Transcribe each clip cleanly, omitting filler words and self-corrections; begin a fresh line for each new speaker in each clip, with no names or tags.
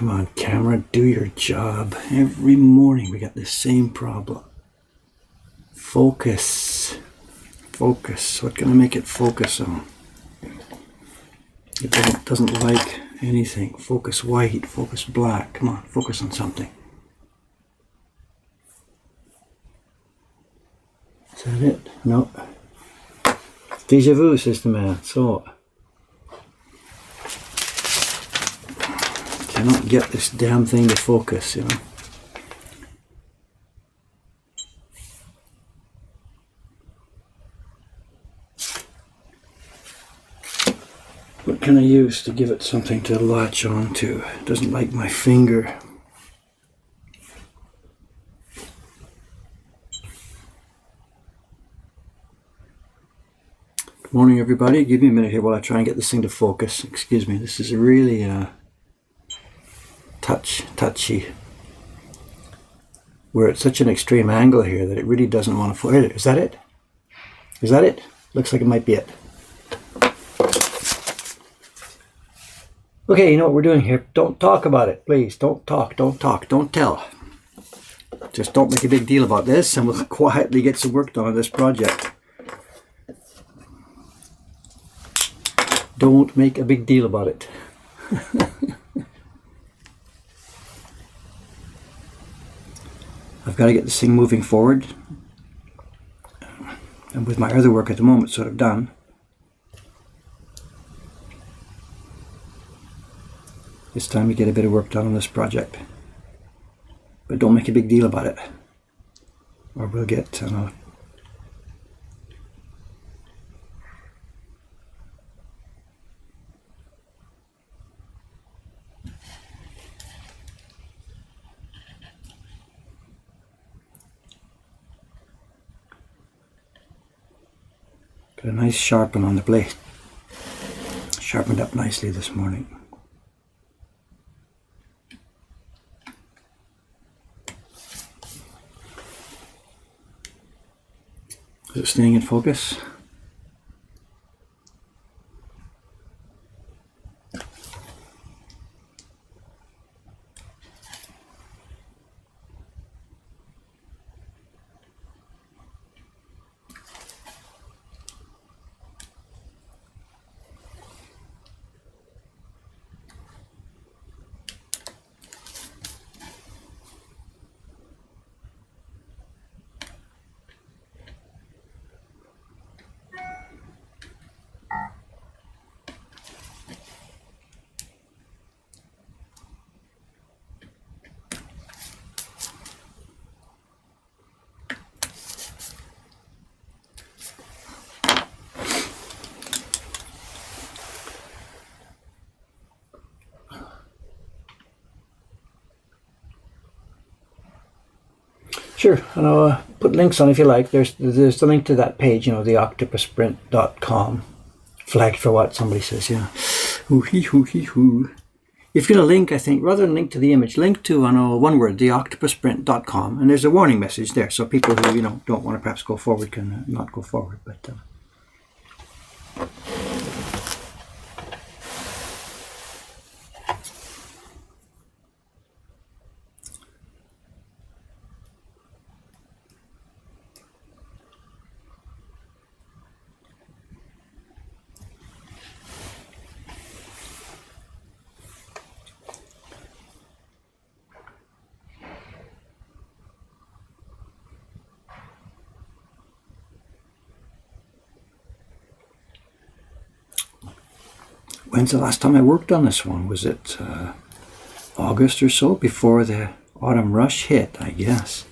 Come on, camera, do your job. Every morning we got the same problem. Focus. Focus. What can I make it focus on? It doesn't like anything. Focus white, focus black. Come on, focus on something. Is that it? No. Déjà vu, says the man. So, cannot get this damn thing to focus, you know. What can I use to give it something to latch on to? It doesn't like my finger. Good morning, everybody. Give me a minute here while I try and get this thing to focus. Excuse me, this is really touchy. We're at such an extreme angle here that it really doesn't want to focus. Is that it? Is that it? Looks like it might be it. Okay, you know what we're doing here. Don't talk about it, please. Don't talk, don't tell. Just don't make a big deal about this and we'll quietly get some work done on this project. Don't make a big deal about it. I've got to get this thing moving forward. And with my other work at the moment sort of done, it's time to get a bit of work done on this project. But don't make a big deal about it, or we'll get, I don't know. Got a nice sharpen on the blade. Sharpened up nicely this morning. Is it staying in focus? Sure, and I'll put links on if you like. There's the link to that page, you know, the octopusprint.com. Flagged for what? Somebody says, yeah. Hoo-hee-hoo-hee-hoo. If you're going to link, I think, rather than link to the image, link to, I know, one word, the octopusprint.com. And there's a warning message there, so people who, you know, don't want to perhaps go forward can not go forward. But when's the last time I worked on this one? Was it August or so, before the autumn rush hit, I guess.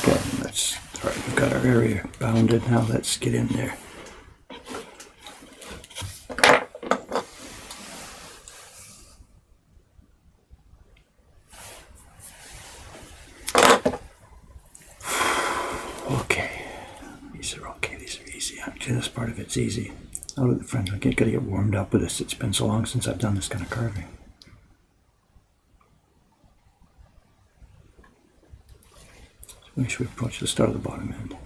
Okay, let's try. We've got our area bounded. Now let's get in there. Okay, these are okay. These are easy. Actually, this part of it's easy. I'll let the front. I gotta get warmed up with this. It's been so long since I've done this kind of carving. Make sure we approach the start of the bottom end.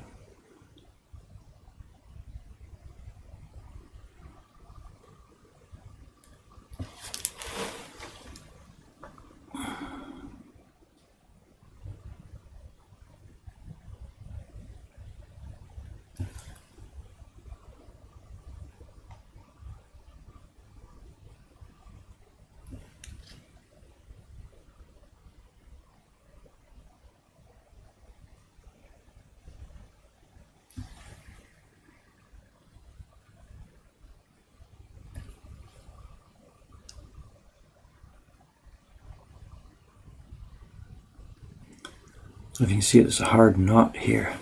So if you can see, there's a hard knot here.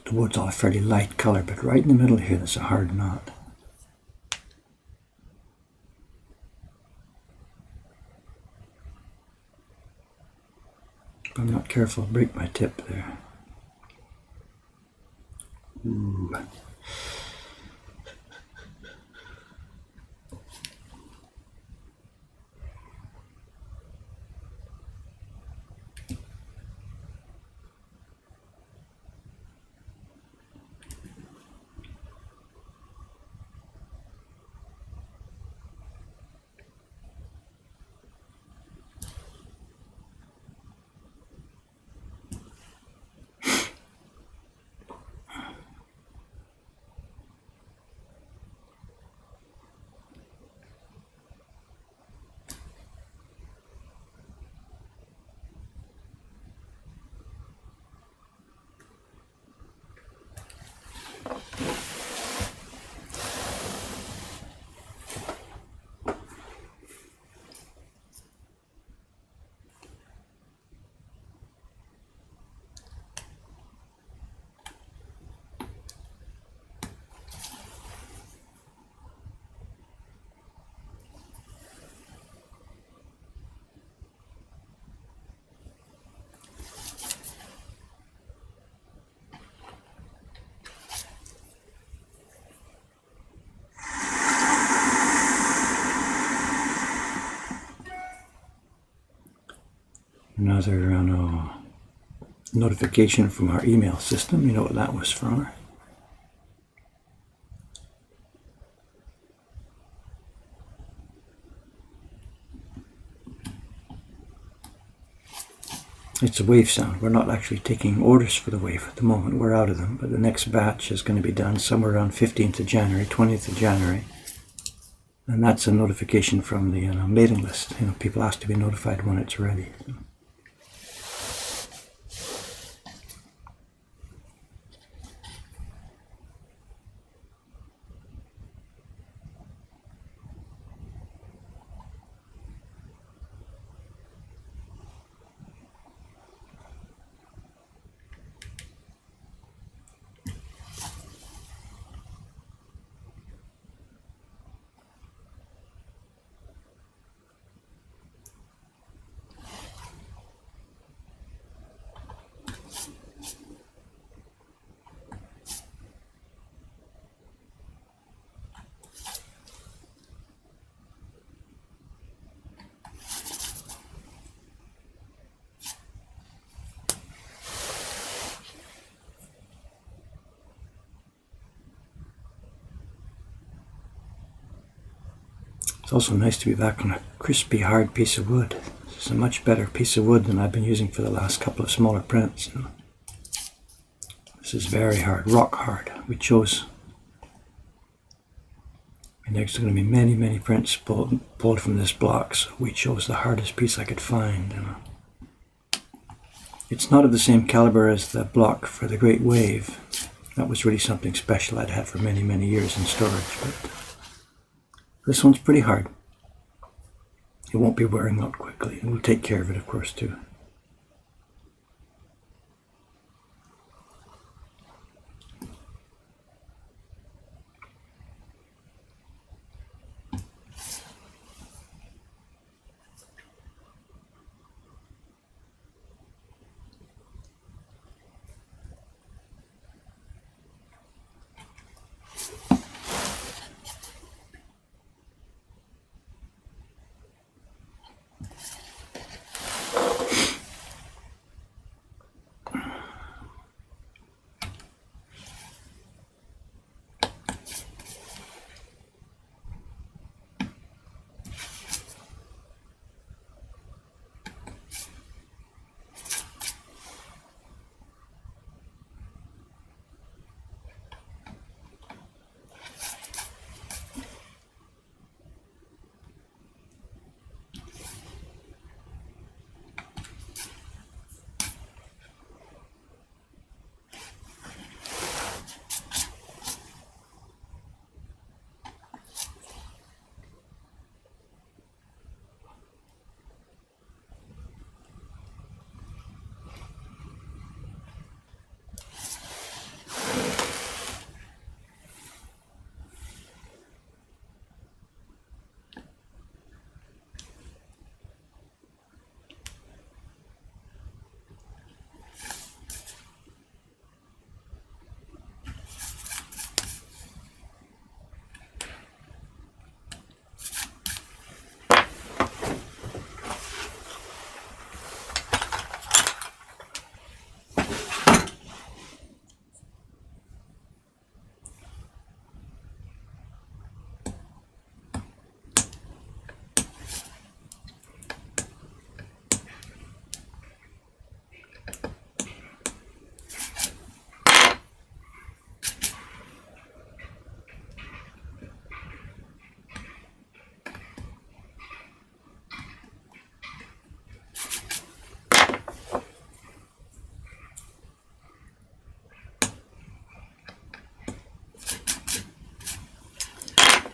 The wood's all a fairly light color, but right in the middle here, there's a hard knot. If I'm not careful, I'll break my tip there. Ooh. Another notification from our email system. You know what that was for. It's a wave sound. We're not actually taking orders for the wave at the moment. We're out of them, but the next batch is going to be done somewhere around 15th of January, 20th of January. And that's a notification from the mailing list. People ask to be notified when it's ready. It's also nice to be back on a crispy, hard piece of wood. It's a much better piece of wood than I've been using for the last couple of smaller prints. This is very hard, rock hard. We chose, and there's going to be many, many prints pulled from this block, so we chose the hardest piece I could find. It's not of the same caliber as the block for the Great Wave. That was really something special I'd had for many, many years in storage. But this one's pretty hard. It won't be wearing out quickly, and we'll take care of it, of course, too.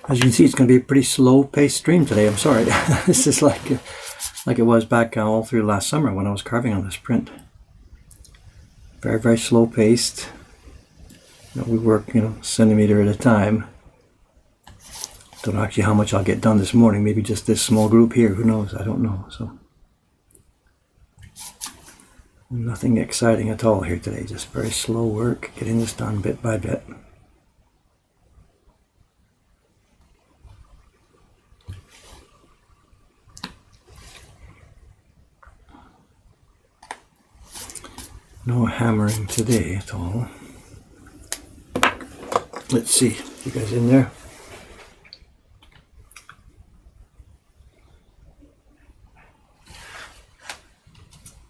As you can see, it's going to be a pretty slow-paced stream today. I'm sorry. This is like it was back all through last summer when I was carving on this print. Very, very slow-paced. We work, centimeter at a time. Don't know actually how much I'll get done this morning. Maybe just this small group here. Who knows? I don't know. So nothing exciting at all here today. Just very slow work, getting this done bit by bit. No hammering today at all. Let's see. You guys in there?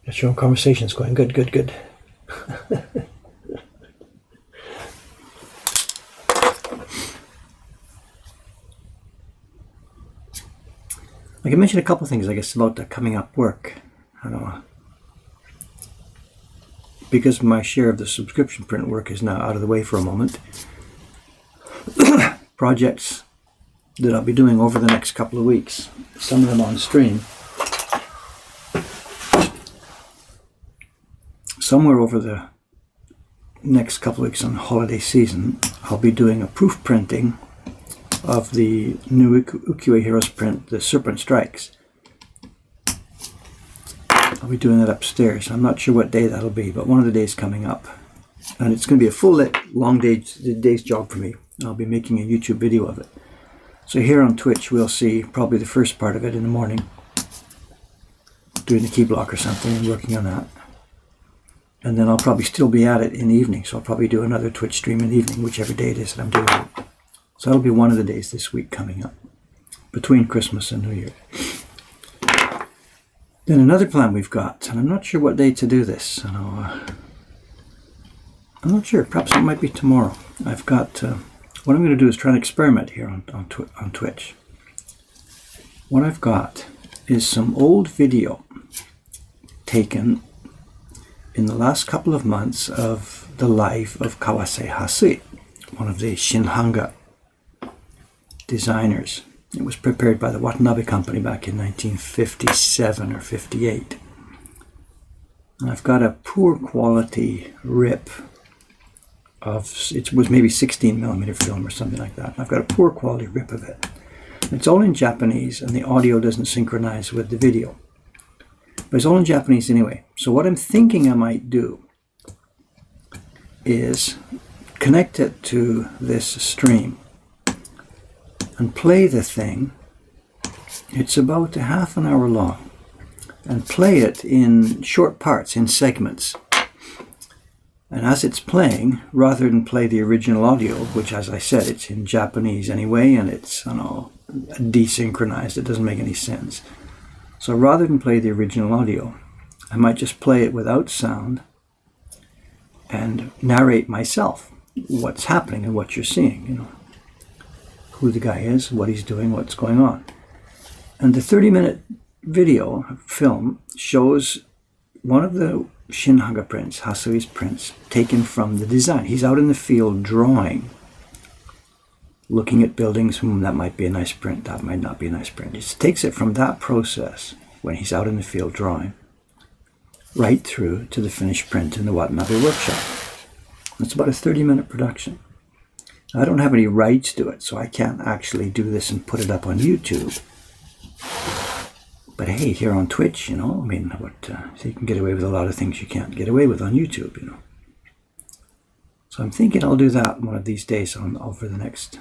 Got your own conversations going. Good, good, good. I can mention a couple of things, I guess, about the coming up work. I don't know. Because my share of the subscription print work is now out of the way for a moment, projects that I'll be doing over the next couple of weeks, some of them on stream, somewhere over the next couple of weeks on holiday season, I'll be doing a proof printing of the new Ukiyo-e Heroes print, The Serpent Strikes. I'll be doing that upstairs. I'm not sure what day that'll be, but one of the days coming up. And it's going to be a full long day's job for me. I'll be making a YouTube video of it. So here on Twitch, we'll see probably the first part of it in the morning, doing the key block or something and working on that. And then I'll probably still be at it in the evening. So I'll probably do another Twitch stream in the evening, whichever day it is that I'm doing it. So that'll be one of the days this week coming up, between Christmas and New Year. Then another plan we've got, and I'm not sure what day to do this. I'm not sure. Perhaps it might be tomorrow. I've got, what I'm going to do is try and experiment here on Twitch. What I've got is some old video taken in the last couple of months of the life of Kawase Hasui, one of the Shinhanga designers. It was prepared by the Watanabe Company back in 1957 or 58. And I've got a poor quality rip of, it was maybe 16mm film or something like that. I've got a poor quality rip of it. It's all in Japanese and the audio doesn't synchronize with the video. But it's all in Japanese anyway. So what I'm thinking I might do is connect it to this stream and play the thing. It's about a half an hour long, and play it in short parts, in segments. And as it's playing, rather than play the original audio, which, as I said, it's in Japanese anyway, and it's, desynchronized, it doesn't make any sense. So rather than play the original audio, I might just play it without sound and narrate myself what's happening and what you're seeing, who the guy is, what he's doing, what's going on. And the 30-minute video film shows one of the Shinhanga prints, Hasui's prints, taken from the design. He's out in the field drawing, looking at buildings. That might be a nice print, that might not be a nice print. He takes it from that process, when he's out in the field drawing, right through to the finished print in the Watanabe workshop. It's about a 30-minute production. I don't have any rights to it, so I can't actually do this and put it up on YouTube. But hey, here on Twitch, so you can get away with a lot of things you can't get away with on YouTube, So I'm thinking I'll do that one of these days over the next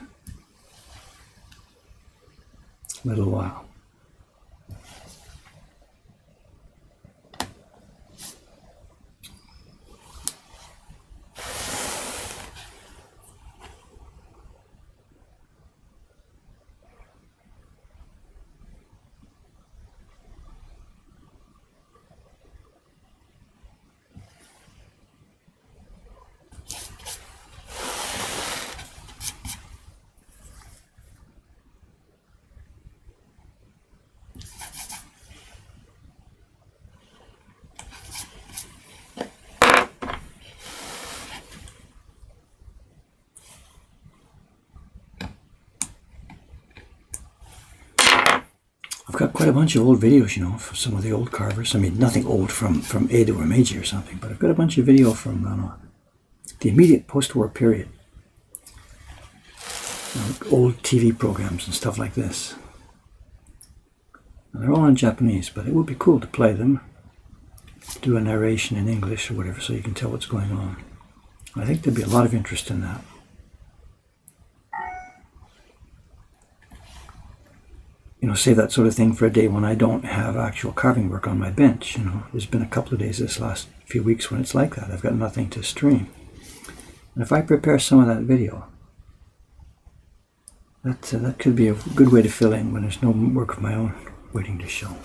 little while. got quite a bunch of old videos, you know, for some of the old carvers. I mean, nothing old from Edo or Meiji or something, but I've got a bunch of video from the immediate post-war period. You know, old TV programs and stuff like this. And they're all in Japanese, but it would be cool to play them, do a narration in English or whatever, so you can tell what's going on. I think there'd be a lot of interest in that. You know, save that sort of thing for a day when I don't have actual carving work on my bench. You know, there's been a couple of days this last few weeks when it's like that. I've got nothing to stream. And if I prepare some of that video, that could be a good way to fill in when there's no work of my own waiting to show.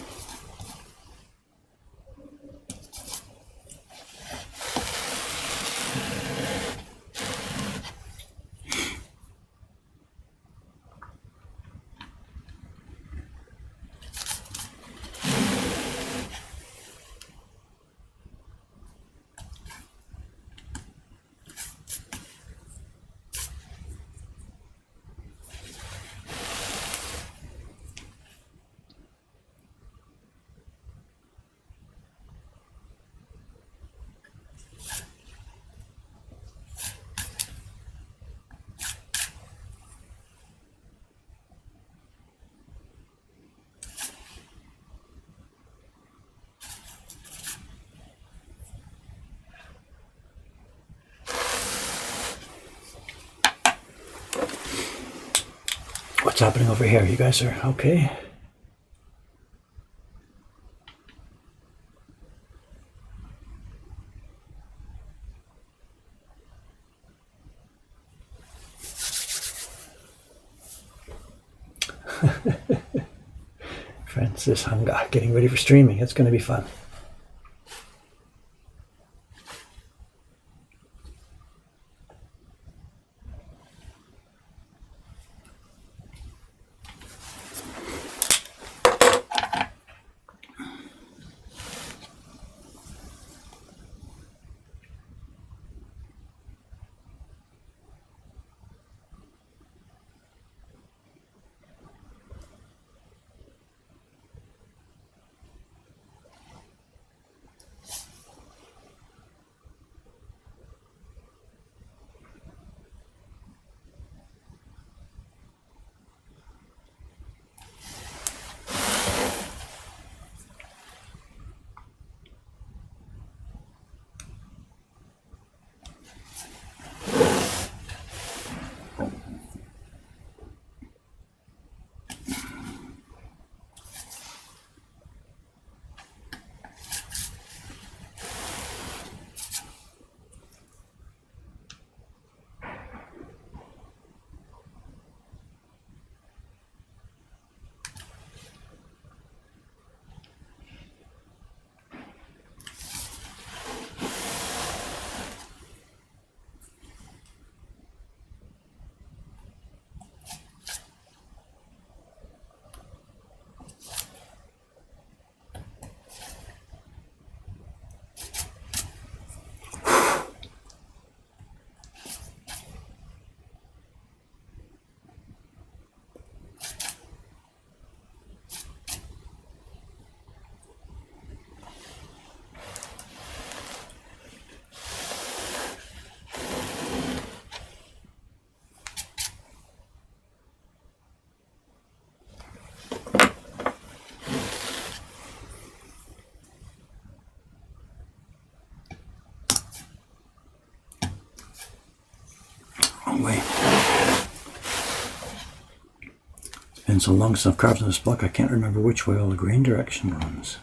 What's happening over here? You guys are okay? Francis Hanga getting ready for streaming. It's going to be fun. Wrong way. It's been so long since I've carved on this block, I can't remember which way all the grain direction runs.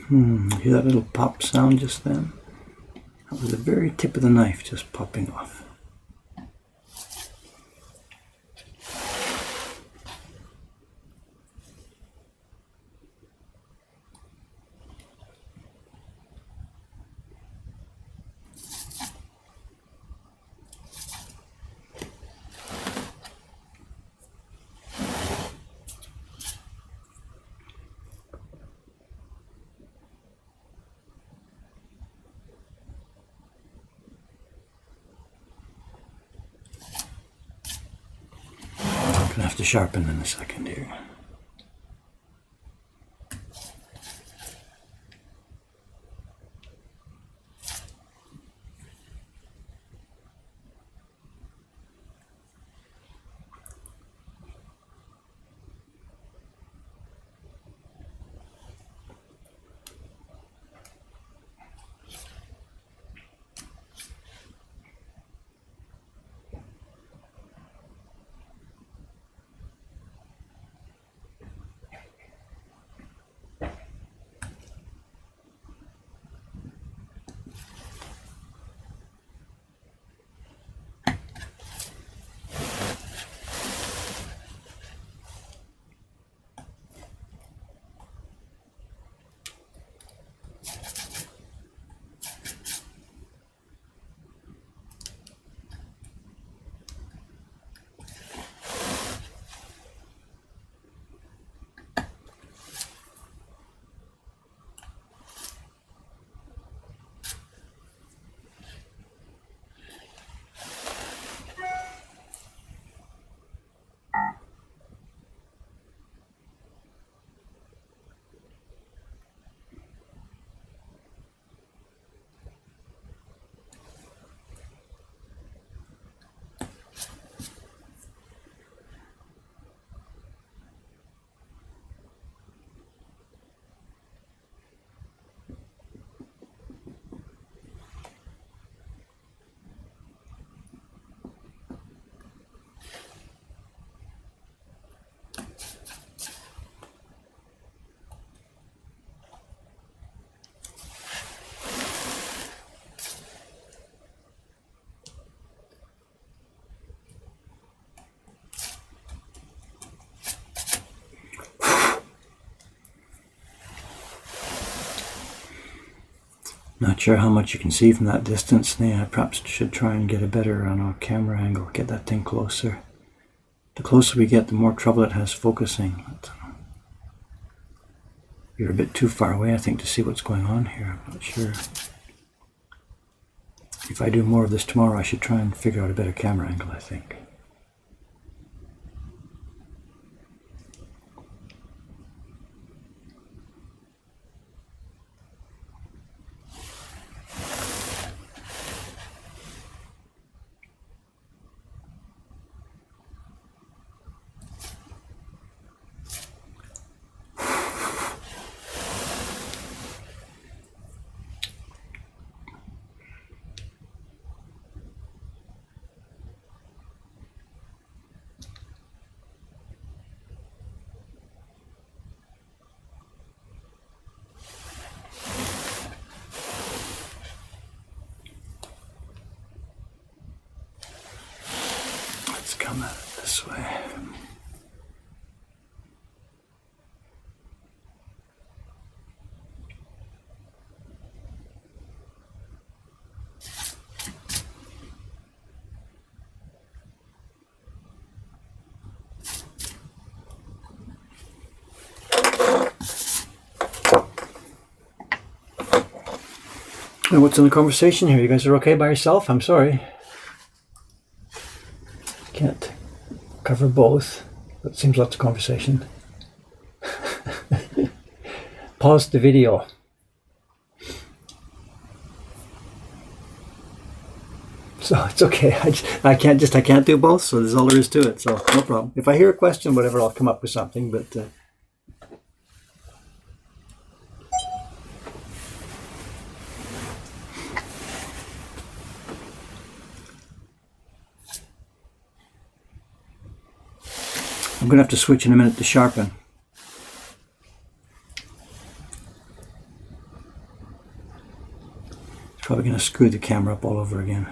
Hear that little pop sound just then? That was the very tip of the knife just popping off. I'm gonna have to sharpen in a second here. Not sure how much you can see from that distance. Yeah, I perhaps should try and get a better camera angle, get that thing closer. The closer we get, the more trouble it has focusing. You're a bit too far away, I think, to see what's going on here. I'm not sure. If I do more of this tomorrow, I should try and figure out a better camera angle, I think. Come at it this way. And what's in the conversation here? You guys are okay by yourself? I'm sorry. Can't cover both. That seems lots of conversation. Pause the video. So it's okay. I can't do both. So there's all there is to it. So no problem. If I hear a question, whatever, I'll come up with something. But I'm going to have to switch in a minute to sharpen. Probably going to screw the camera up all over again.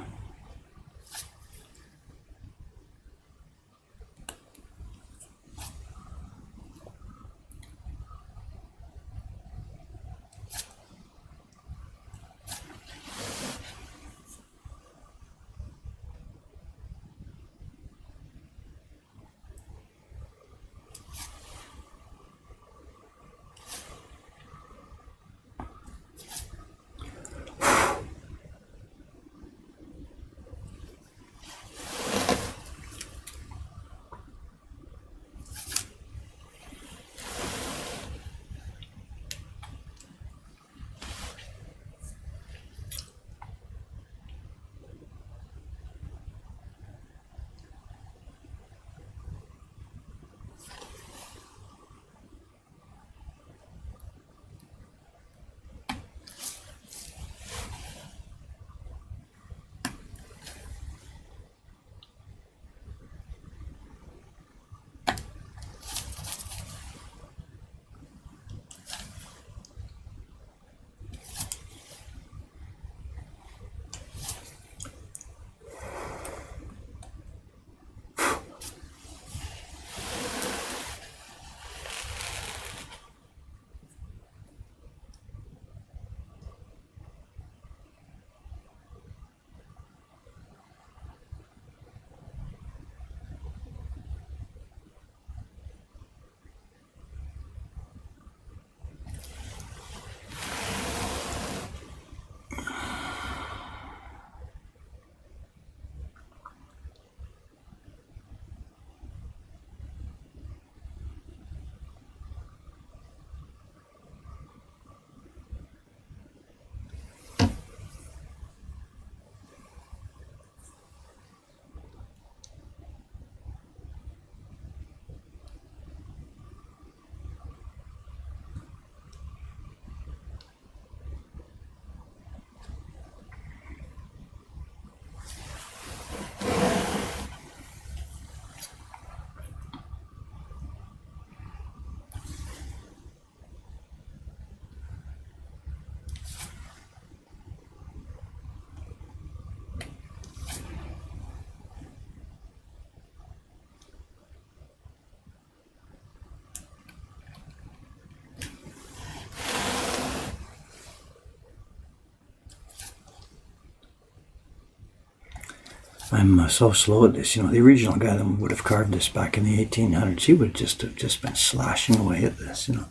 I'm so slow at this. You know, the original guy that would have carved this back in the 1800s, he would have just been slashing away at this. You know,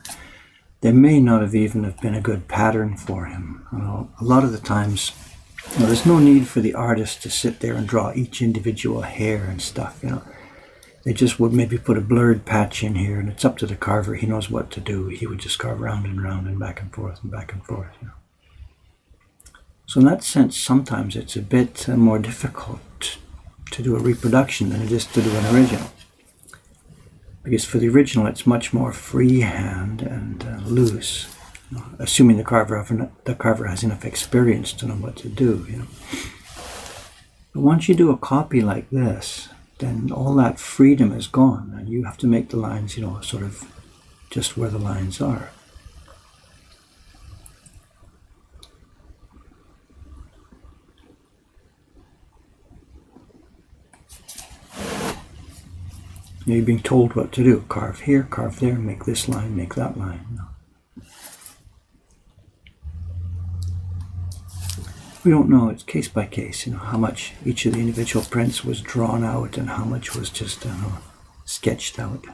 there may not have even have been a good pattern for him. You know, a lot of the times, you know, there's no need for the artist to sit there and draw each individual hair and stuff. You know, they just would maybe put a blurred patch in here, and it's up to the carver. He knows what to do. He would just carve round and round and back and forth and back and forth. You know. So in that sense, sometimes it's a bit more difficult to do a reproduction than it is to do an original. Because for the original, it's much more freehand and loose, you know, assuming the carver has enough experience to know what to do. You know. But once you do a copy like this, then all that freedom is gone, and you have to make the lines, you know, sort of just where the lines are. You're being told what to do. Carve here, carve there, make this line, make that line. No. We don't know. It's case by case, you know, how much each of the individual prints was drawn out and how much was just sketched out.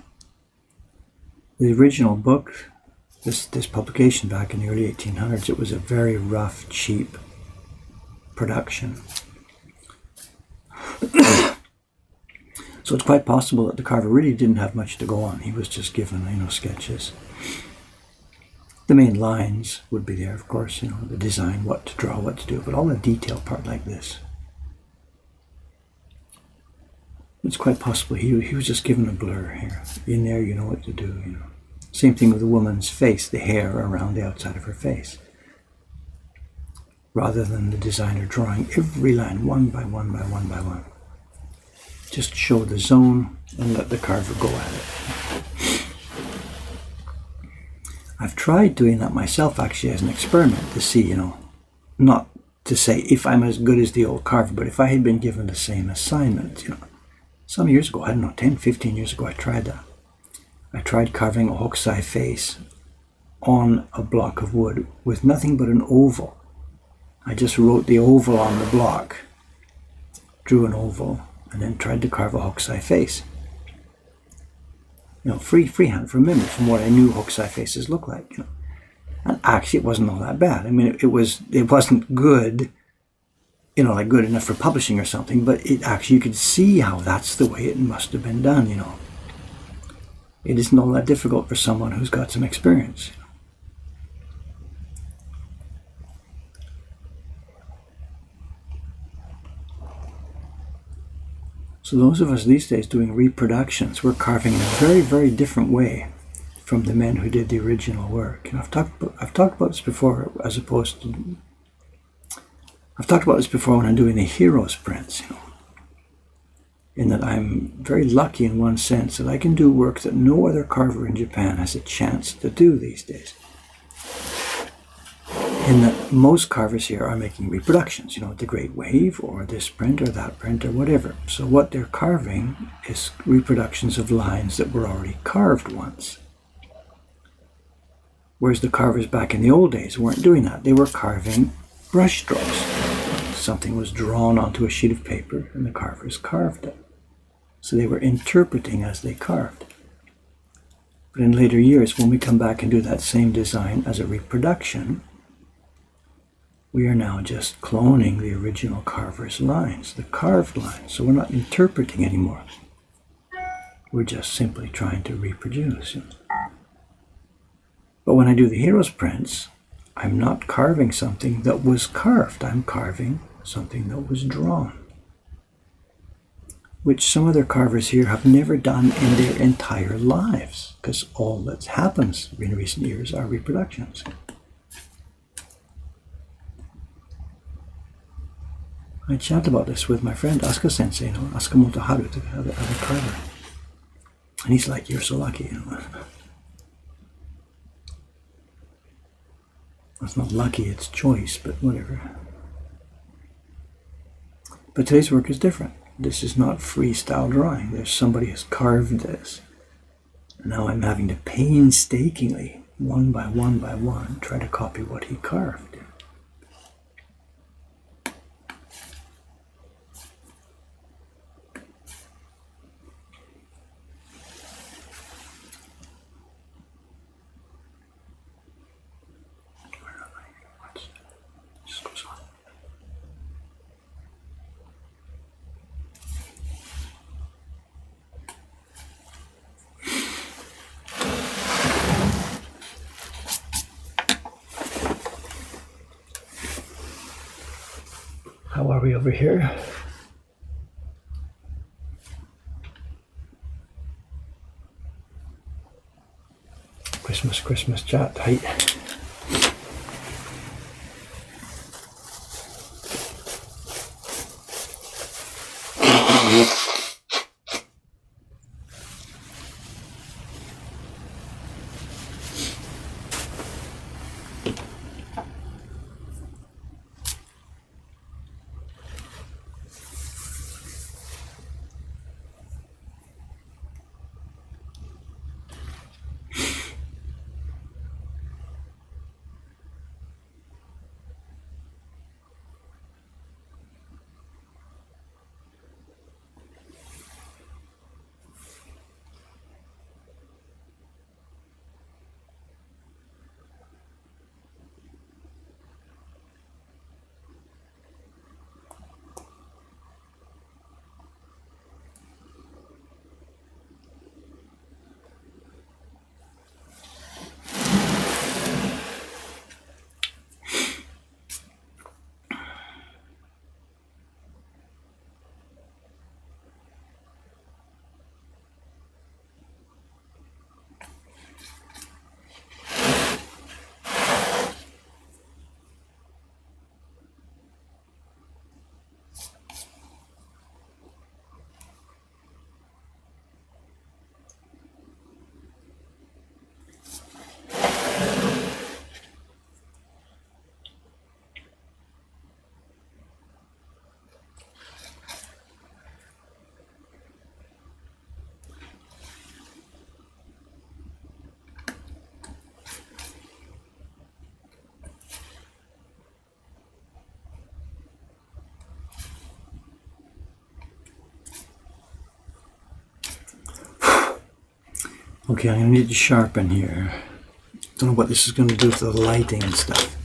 The original book, this publication back in the early 1800s, it was a very rough, cheap production. So it's quite possible that the carver really didn't have much to go on. He was just given, you know, sketches. The main lines would be there, of course, you know, the design, what to draw, what to do, but all the detail part like this. It's quite possible he was just given a blur here. In there, you know what to do, you know. Same thing with the woman's face, the hair around the outside of her face. Rather than the designer drawing every line one by one by one by one. Just show the zone and let the carver go at it. I've tried doing that myself actually as an experiment to see, you know, not to say if I'm as good as the old carver, but if I had been given the same assignment, some years ago, I don't know, 10, 15 years ago, I tried that. I tried carving a hokusai face on a block of wood with nothing but an oval. I just wrote the oval on the block, drew an oval, and then tried to carve a hokusai face. Freehand from memory, from what I knew hokusai faces look like. And actually, it wasn't all that bad. I mean, it wasn't good, like good enough for publishing or something, but it actually, you could see how that's the way it must have been done, It isn't all that difficult for someone who's got some experience. So those of us these days doing reproductions, we're carving in a very, very different way from the men who did the original work. I've talked about this before, I've talked about this before when I'm doing the heroes prints, in that I'm very lucky in one sense that I can do work that no other carver in Japan has a chance to do these days. In that most carvers here are making reproductions, the Great Wave or this print or that print or whatever. So what they're carving is reproductions of lines that were already carved once. Whereas the carvers back in the old days weren't doing that. They were carving brush strokes. Something was drawn onto a sheet of paper and the carvers carved it. So they were interpreting as they carved. But in later years, when we come back and do that same design as a reproduction, we are now just cloning the original carver's lines, the carved lines. So we're not interpreting anymore. We're just simply trying to reproduce. But when I do the heroes prints, I'm not carving something that was carved. I'm carving something that was drawn, which some other carvers here have never done in their entire lives, because all that happens in recent years are reproductions. I chat about this with my friend Asuka Sensei, Asuka Motoharu, the other carver. And he's like, you're so lucky. It's not lucky, it's choice, but whatever. But today's work is different. This is not freestyle drawing. There's somebody who's carved this. And now I'm having to painstakingly, one by one, try to copy what he carved. How are we over here? Christmas chat, tight. Okay, I'm going to need to sharpen here. Don't know what this is going to do to the lighting and stuff.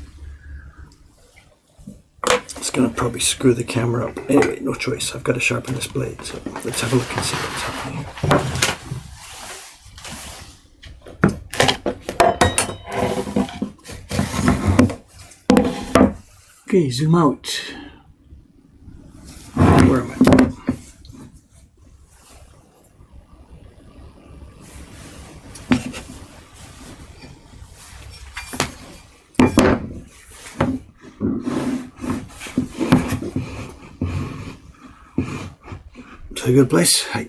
It's going to probably screw the camera up. Anyway, no choice. I've got to sharpen this blade. So let's have a look and see what's happening here. Okay, zoom out. Where am I? It's a good place. Hi.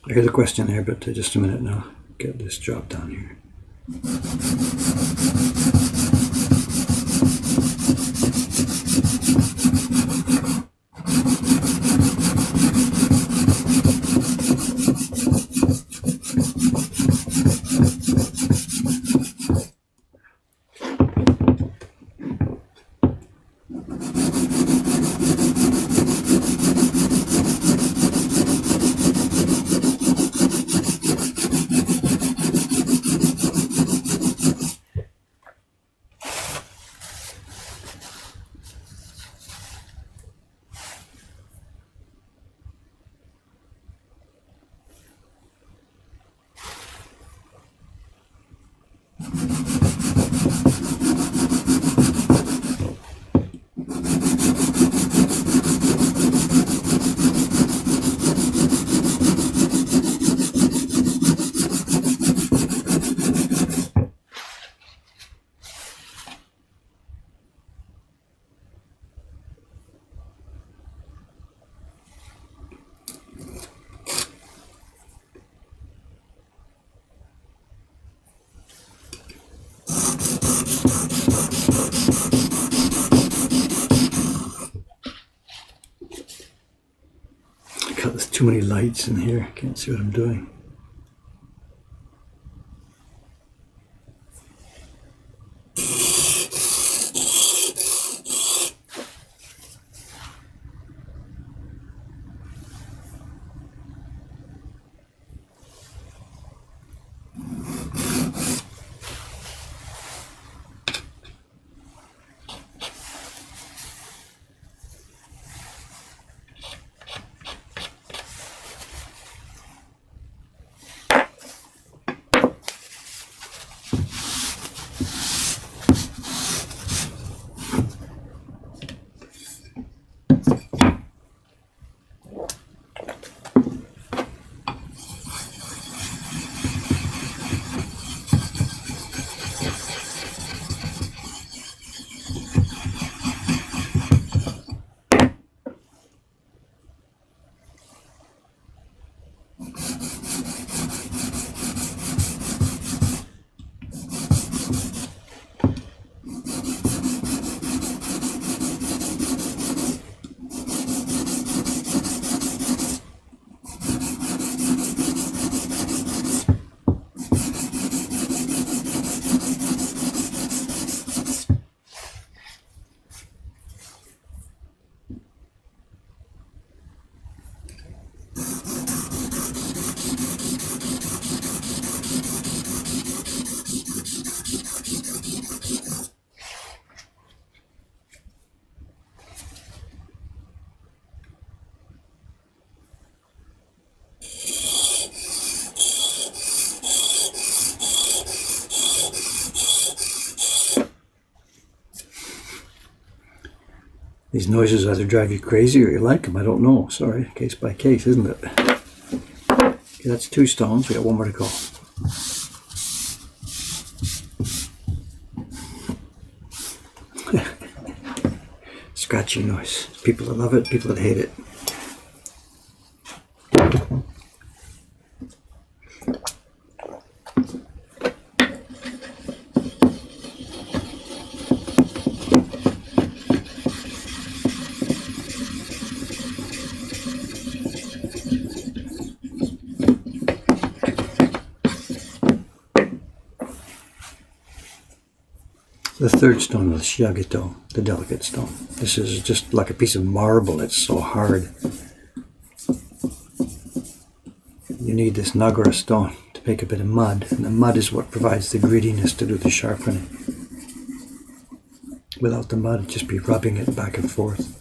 I hear the question there, but just a minute now. Get this job down here. God, there's too many lights in here. I can't see what I'm doing. These noises either drive you crazy or you like them. I don't know. Sorry, case by case, isn't it? Okay, that's 2 stones. We got 1 more to go. Scratching noise. People that love it, people that hate it. The 3rd stone is Shiagito, the delicate stone. This is just like a piece of marble. It's so hard. You need this Nagara stone to make a bit of mud, and the mud is what provides the grittiness to do the sharpening. Without the mud, it'd just be rubbing it back and forth.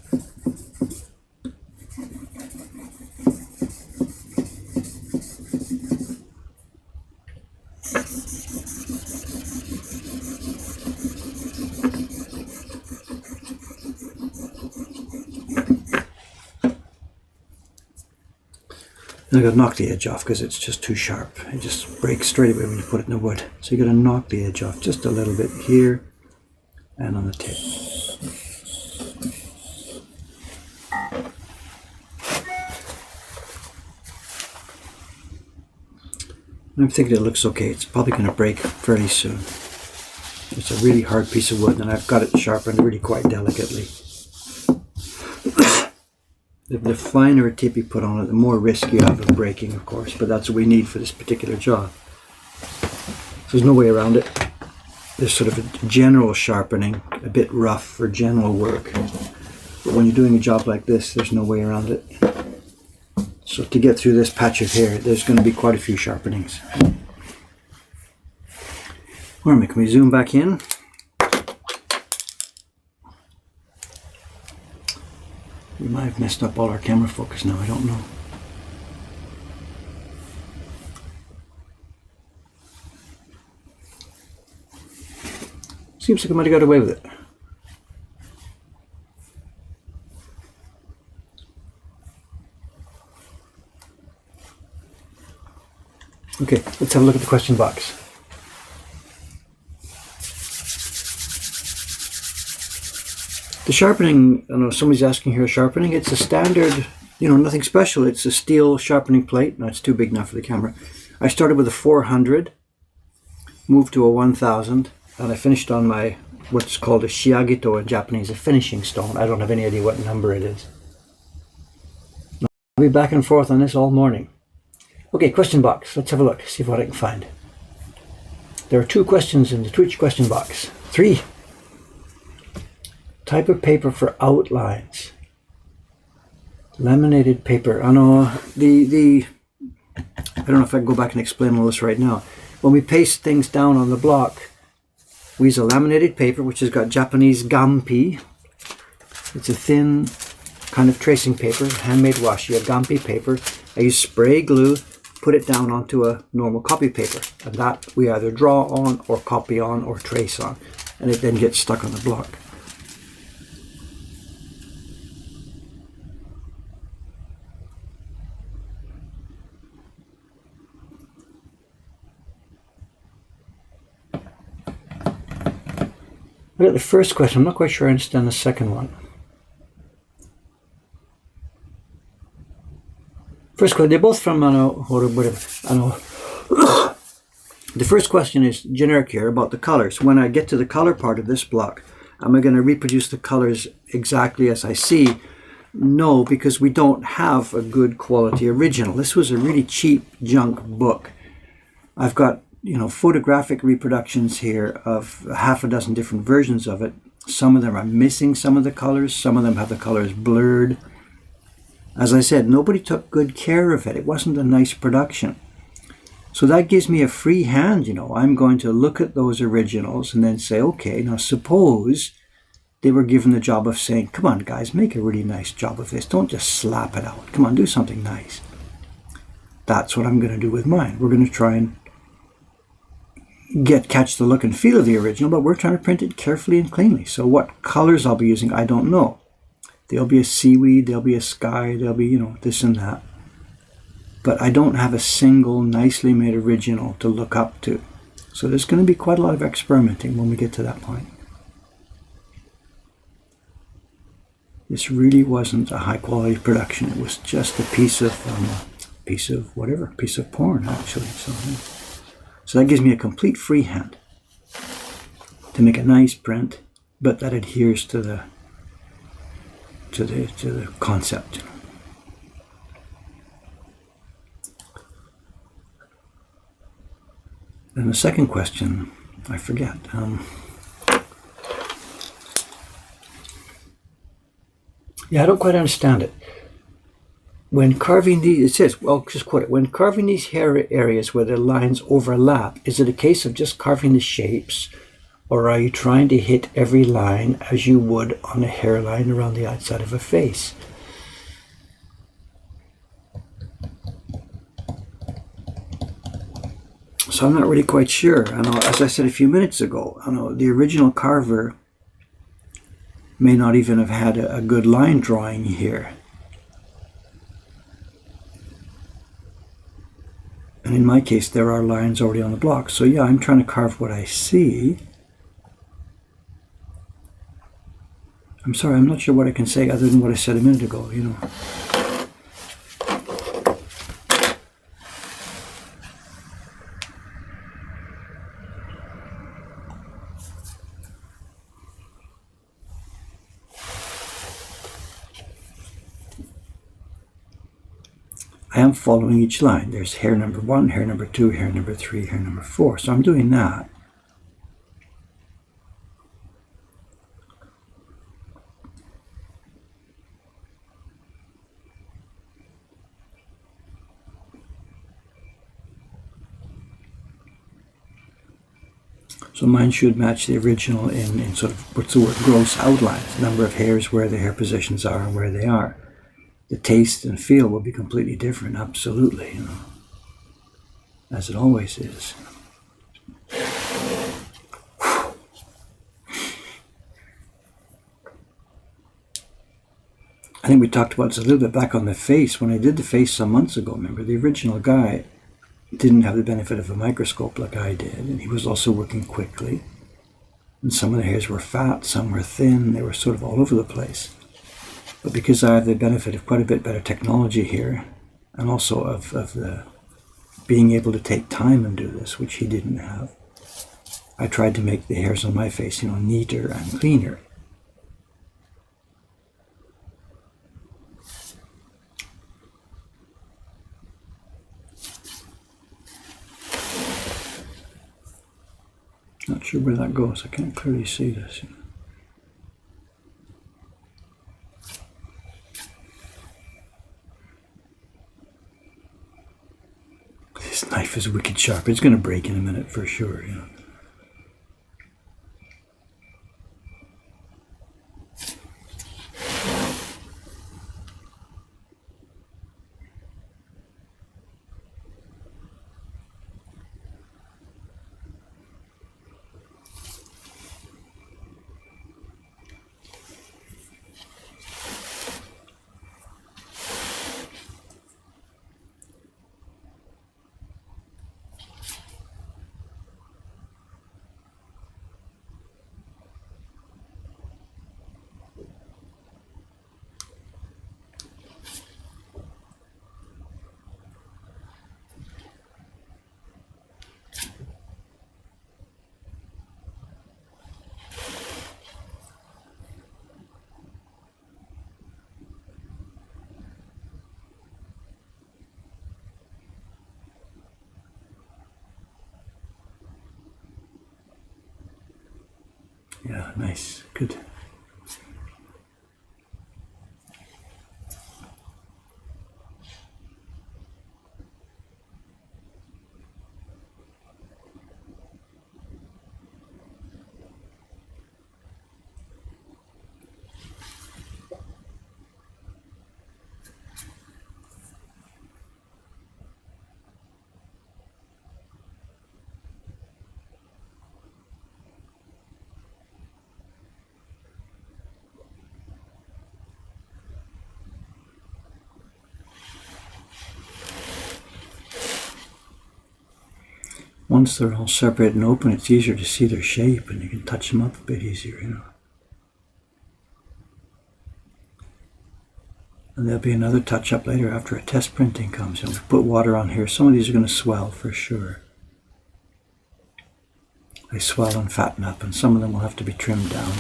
And I got to knock the edge off because it's just too sharp. It just breaks straight away when you put it in the wood. So you got to knock the edge off just a little bit here and on the tip. I'm thinking it looks okay. It's probably going to break fairly soon. It's a really hard piece of wood, and I've got it sharpened really quite delicately. The finer a tip you put on it, the more risk you have of breaking, of course, but that's what we need for this particular job. So there's no way around it. There's sort of a general sharpening, a bit rough for general work. But when you're doing a job like this, there's no way around it. So to get through this patch of hair, there's going to be quite a few sharpenings. Can we zoom back in? We might have messed up all our camera focus now, I don't know. Seems like I might have got away with it. Okay, let's have a look at the question box. The sharpening, I know somebody's asking here, sharpening, it's a standard, nothing special. It's a steel sharpening plate. No, it's too big now for the camera. I started with a 400, moved to a 1000, and I finished on my, what's called a shiagito in Japanese, a finishing stone. I don't have any idea what number it is. I'll be back and forth on this all morning. Okay, question box. Let's have a look, see what I can find. There are 2 questions in the Twitch question box. 3. Type of paper for outlines. Laminated paper. I know I don't know if I can go back and explain all this right now. When we paste things down on the block, we use a laminated paper which has got Japanese gampi. It's a thin kind of tracing paper, handmade washi, a gampi paper. I use spray glue, put it down onto a normal copy paper, and that we either draw on or copy on or trace on, and it then gets stuck on the block. I got the first question. I'm not quite sure I understand the second one. First question, they're both from, I know, whatever. I know. The first question is generic here about the colors. When I get to the color part of this block, am I going to reproduce the colors exactly as I see? No, because we don't have a good quality original. This was a really cheap junk book. I've got photographic reproductions here of half a dozen different versions of it. Some of them are missing some of the colors. Some of them have the colors blurred. As I said, nobody took good care of it. It wasn't a nice production. So that gives me a free hand, I'm going to look at those originals and then say, okay, now suppose they were given the job of saying, come on guys, make a really nice job of this. Don't just slap it out. Come on, do something nice. That's what I'm going to do with mine. We're going to try and catch the look and feel of the original, but we're trying to print it carefully and cleanly. So what colors I'll be using, I don't know. There'll be a seaweed, there'll be a sky, there'll be, this and that. But I don't have a single nicely made original to look up to. So there's going to be quite a lot of experimenting when we get to that point. This really wasn't a high quality production. It was just a piece of porn, actually. So that gives me a complete free hand to make a nice print, but that adheres to the concept. And the second question, I forget. I don't quite understand it. When carving these, it says, well, just quote it, when carving these hair areas where the lines overlap, is it a case of just carving the shapes, or are you trying to hit every line as you would on a hairline around the outside of a face? So I'm not really quite sure. I know, as I said a few minutes ago, the original carver may not even have had a good line drawing here. And in my case, there are lines already on the block. So yeah, I'm trying to carve what I see. I'm sorry, I'm not sure what I can say other than what I said a minute ago, I am following each line. There's hair number 1, hair number 2, hair number 3, hair number 4. So I'm doing that. So mine should match the original in sort of, what's the word, gross outlines. The number of hairs, where the hair positions are, and where they are. The taste and feel will be completely different, absolutely, as it always is. I think we talked about this a little bit back on the face. When I did the face some months ago, remember, the original guy didn't have the benefit of a microscope like I did, and he was also working quickly. And some of the hairs were fat, some were thin, they were sort of all over the place. But because I have the benefit of quite a bit better technology here, and also of the being able to take time and do this, which he didn't have, I tried to make the hairs on my face, neater and cleaner. Not sure where that goes. I can't clearly see this. This knife is wicked sharp. It's going to break in a minute for sure. Yeah, nice, good. once they're all separated and open, it's easier to see their shape and you can touch them up a bit easier, you know. And there'll be another touch-up later after a test printing comes. And we put water on here. Some of these are going to swell for sure. They swell and fatten up, and some of them will have to be trimmed down.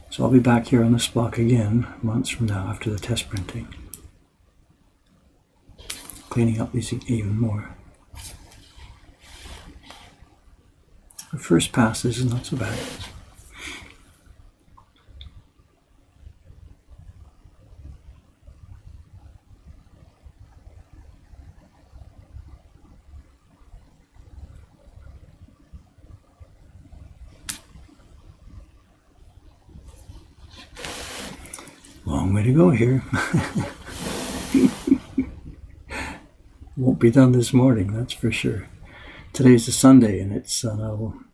So I'll be back here on this block again months from now after the test printing, cleaning up these even more. The first pass is not so bad. Long way to go here. Won't be done this morning, that's for sure. Today's a Sunday, and it's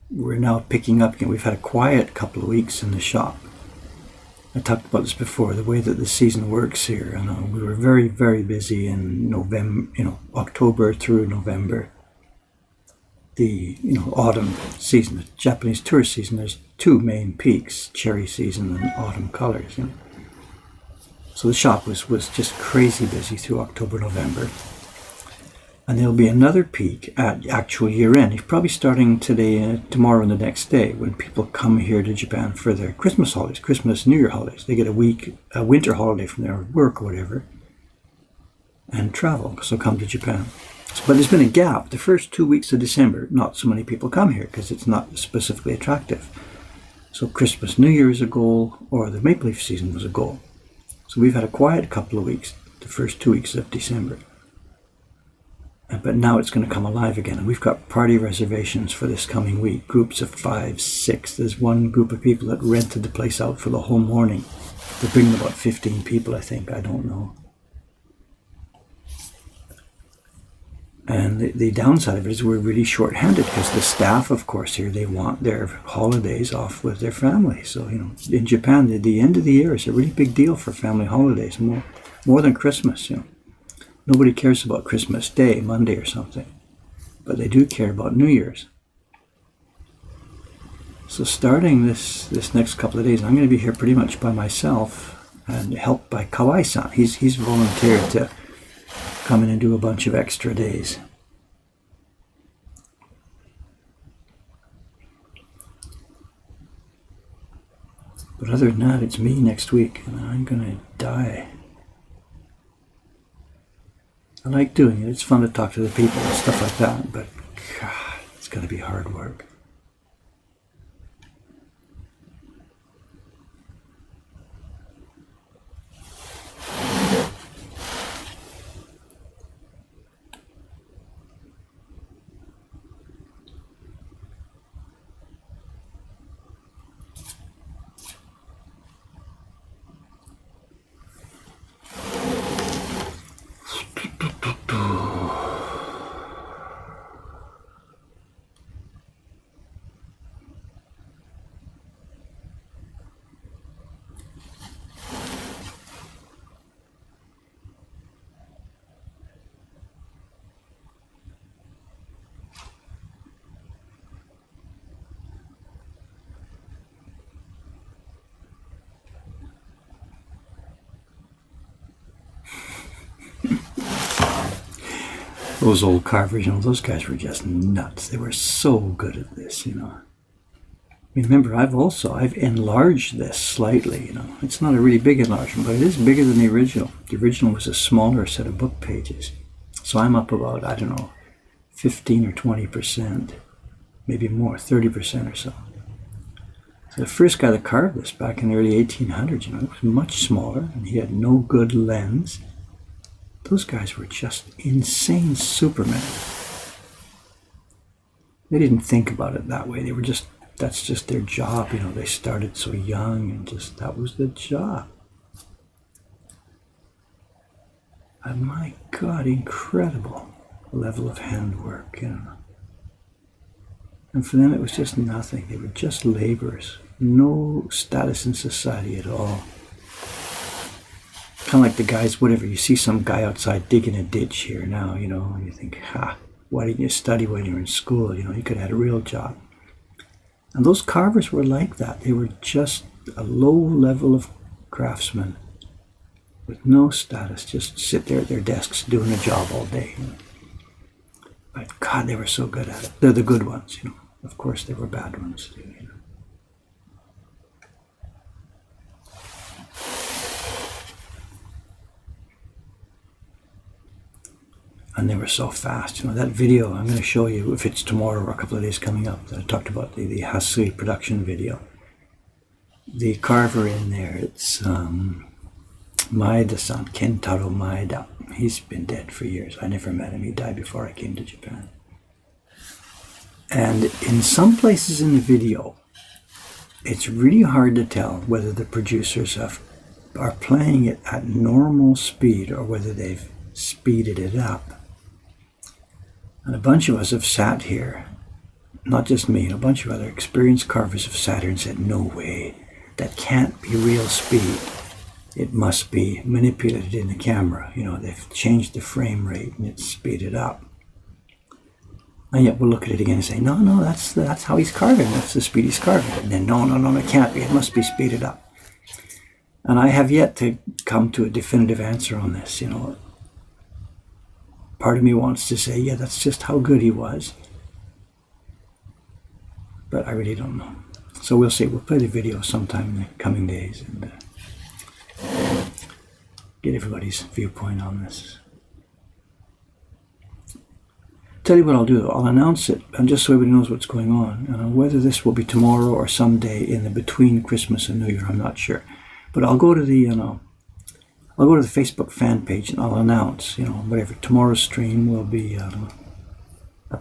we're now picking up again. We've had a quiet couple of weeks in the shop. I talked about this before, the way that the season works here. And we were very, very busy in November, October through November. The autumn season, the Japanese tourist season. There's two main peaks: cherry season and autumn colors. So the shop was just crazy busy through October, November. And there'll be another peak at actual year end. It's probably starting today, tomorrow and the next day, when people come here to Japan for their Christmas holidays, Christmas, New Year holidays. They get a winter holiday from their work or whatever, and travel, so come to Japan. But there's been a gap. The first 2 weeks of December, not so many people come here because it's not specifically attractive. So Christmas, New Year is a goal, or the maple leaf season was a goal. So we've had a quiet couple of weeks, the first 2 weeks of December. But now it's going to come alive again. And we've got party reservations for this coming week. Groups of 5, 6. There's one group of people that rented the place out for the whole morning. They're bringing about 15 people, I think. I don't know. And the downside of it is we're really short-handed because the staff, of course, here, they want their holidays off with their family. So, in Japan, the end of the year is a really big deal for family holidays, more than Christmas, Nobody cares about Christmas Day, Monday or something, but they do care about New Year's. So starting this next couple of days, I'm going to be here pretty much by myself and helped by Kawai-san. He's volunteered to come in and do a bunch of extra days. But other than that, it's me next week, and I'm going to die. I like doing it. It's fun to talk to the people and stuff like that, but God, it's going to be hard work. Those old carvers, those guys were just nuts. They were so good at this, Remember, I've enlarged this slightly, It's not a really big enlargement, but it is bigger than the original. The original was a smaller set of book pages. So I'm up about, 15 or 20%, maybe more, 30% or so. So the first guy that carved this back in the early 1800s, it was much smaller, and he had no good lens. Those guys were just insane supermen. They didn't think about it that way. That's just their job. They started so young and that was the job. And my God, incredible level of handwork, And for them, it was just nothing. They were just laborers. No status in society at all. Kind of like the guys, whatever, you see some guy outside digging a ditch here now, and you think, why didn't you study when you were in school? You know, you could have had a real job. And those carvers were like that. They were just a low level of craftsmen with no status, just sit there at their desks doing a job all day. You know. But God, they were so good at it. They're the good ones, you know. Of course, there were bad ones too, you know. And they were so fast. You know, that video I'm going to show you, if it's tomorrow or a couple of days coming up, that I talked about, the Hasui production video. The carver in there, it's Maeda-san, Kentaro Maeda. He's been dead for years. I never met him. He died before I came to Japan. And in some places in the video, it's really hard to tell whether the producers are playing it at normal speed or whether they've speeded it up. And a bunch of us have sat here, not just me, a bunch of other experienced carvers have sat here and said, no way, that can't be real speed. It must be manipulated in the camera. You know, they've changed the frame rate and it's speeded up. And yet we'll look at it again and say, no, that's how he's carving. That's the speed he's carving. And then, no, it can't be. It must be speeded up. And I have yet to come to a definitive answer on this, you know. Part of me wants to say, yeah, that's just how good he was. But I really don't know. So we'll see. We'll play the video sometime in the coming days and get everybody's viewpoint on this. Tell you what I'll do. I'll announce it, and just so everybody knows what's going on. Whether this will be tomorrow or someday in the between Christmas and New Year, I'm not sure. But I'll go to the I'll go to the Facebook fan page and I'll announce, you know, whatever. Tomorrow's stream will be a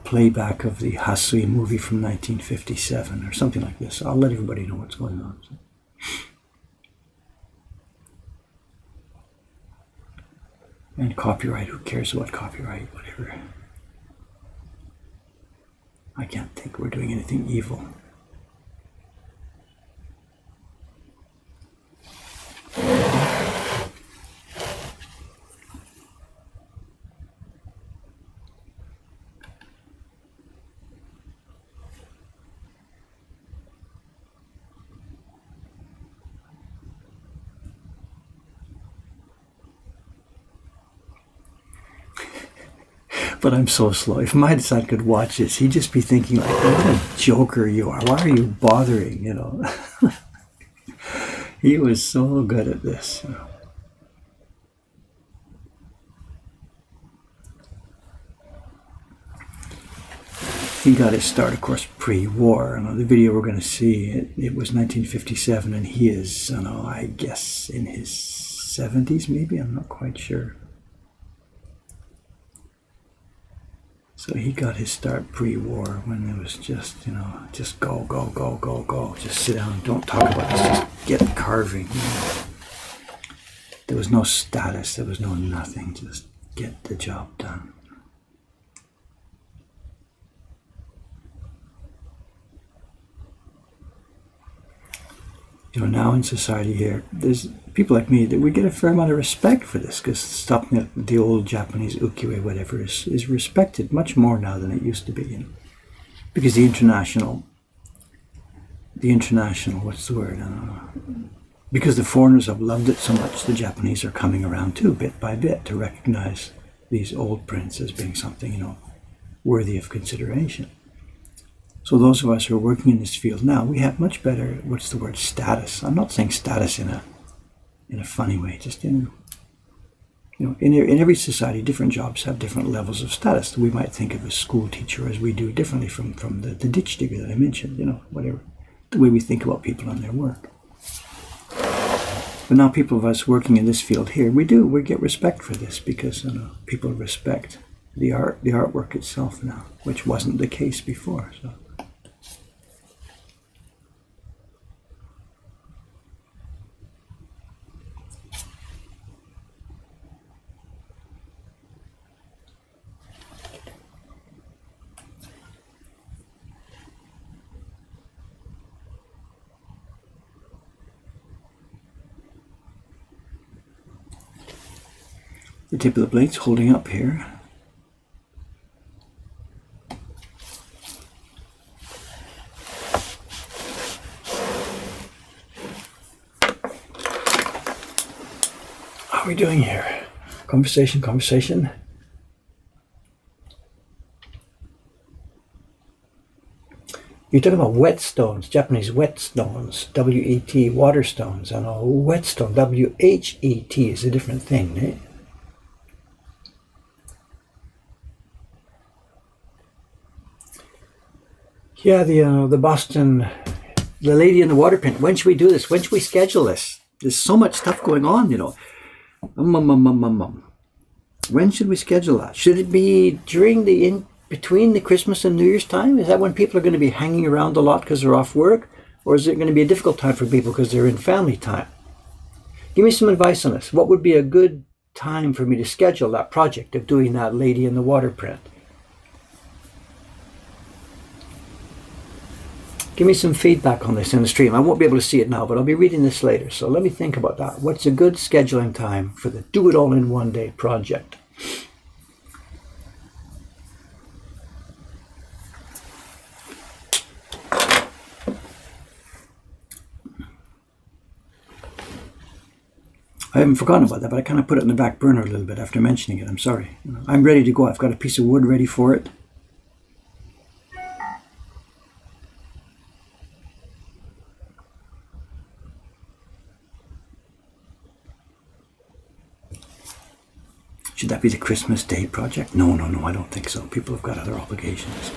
playback of the Hasui movie from 1957 or something like this. I'll let everybody know what's going on. And copyright, who cares about copyright, whatever. I can't think we're doing anything evil. But I'm so slow. If my son could watch this, he'd just be thinking like, what a joker you are. Why are you bothering, you know? He was so good at this. You know. He got his start, of course, pre-war. You know, the video we're going to see, it was 1957, and he is, you know, I guess in his 70s maybe, I'm not quite sure. So he got his start pre-war when it was just, you know, just go. Just sit down, don't talk about this, just get carving. You know. There was no status, there was no nothing, just get the job done. You know, now in society here, there's people like me that we get a fair amount of respect for this, because stuff like the old Japanese ukiyo-e, whatever, is respected much more now than it used to be. You know? Because the international, what's the word? I don't know. Because the foreigners have loved it so much, the Japanese are coming around too, bit by bit, to recognize these old prints as being something, you know, worthy of consideration. So those of us who are working in this field now, we have much better, what's the word, status. I'm not saying status in a funny way, just in, you know, in every society, different jobs have different levels of status. We might think of a school teacher as we do differently from the ditch digger that I mentioned, you know, whatever, the way we think about people and their work. But now people of us working in this field here, we get respect for this, because, you know, people respect the artwork itself now, which wasn't the case before. So. The tip of the blade's holding up here. How are we doing here? Conversation. You're talking about whetstones, Japanese whetstones, W-E-T, water stones. And a whetstone, W-H-E-T, is a different thing, eh? Yeah, the Boston, the lady in the water print. When should we do this? When should we schedule this? There's so much stuff going on, you know. When should we schedule that? Should it be during between the Christmas and New Year's time? Is that when people are going to be hanging around a lot because they're off work? Or is it going to be a difficult time for people because they're in family time? Give me some advice on this. What would be a good time for me to schedule that project of doing that lady in the water print? Give me some feedback on this in the stream. I won't be able to see it now, but I'll be reading this later. So let me think about that. What's a good scheduling time for the do it all in one day project? I haven't forgotten about that, but I kind of put it in the back burner a little bit after mentioning it. I'm sorry. I'm ready to go. I've got a piece of wood ready for it. Should that be the Christmas Day project? No, I don't think so. People have got other obligations.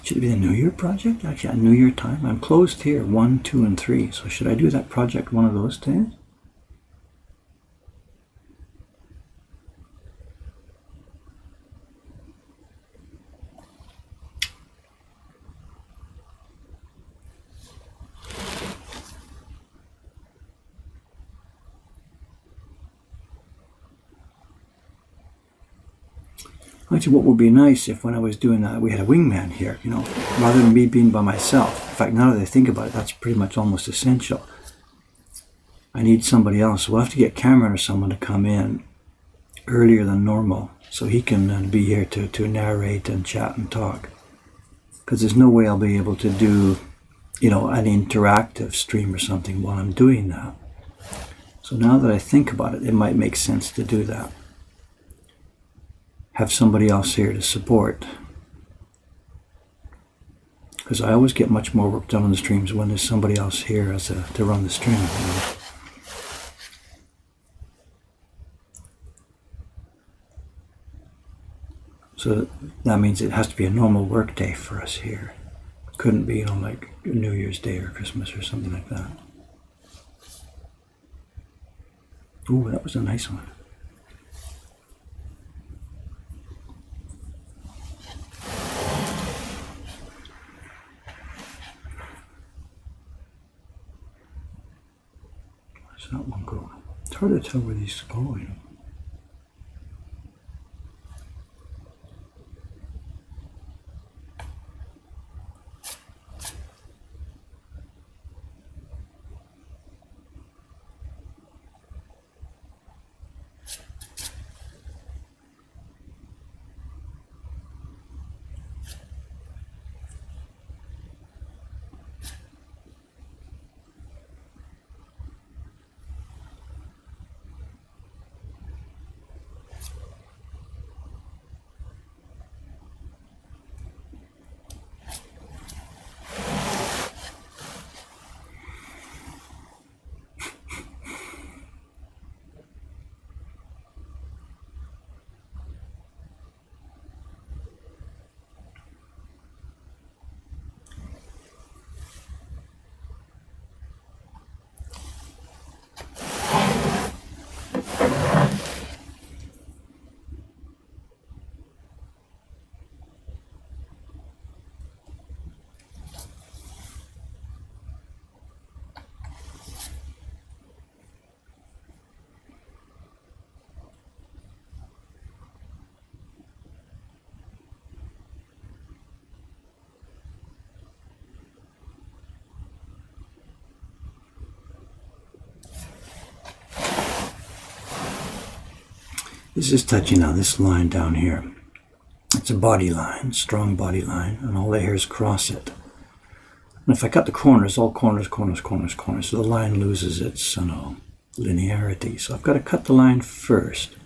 Should it be the New Year project? Actually, at New Year time. I'm closed here 1, 2, and 3. So should I do that project one of those days? Actually, what would be nice if when I was doing that, we had a wingman here, you know, rather than me being by myself. In fact, now that I think about it, that's pretty much almost essential. I need somebody else. We'll have to get Cameron or someone to come in earlier than normal so he can be here to narrate and chat and talk. Because there's no way I'll be able to do, you know, an interactive stream or something while I'm doing that. So now that I think about it, it might make sense to do that. Have somebody else here to support. Because I always get much more work done on the streams when there's somebody else here to run the stream. You know? So that means it has to be a normal work day for us here. Couldn't be, you know, like New Year's Day or Christmas or something like that. Ooh, that was a nice one. Where's that one go? It's hard to tell where these go, you know. This is touching on this line down here. It's a body line, strong body line, and all the hairs cross it. And if I cut the corners, all corners, so the line loses its linearity. So I've got to cut the line first,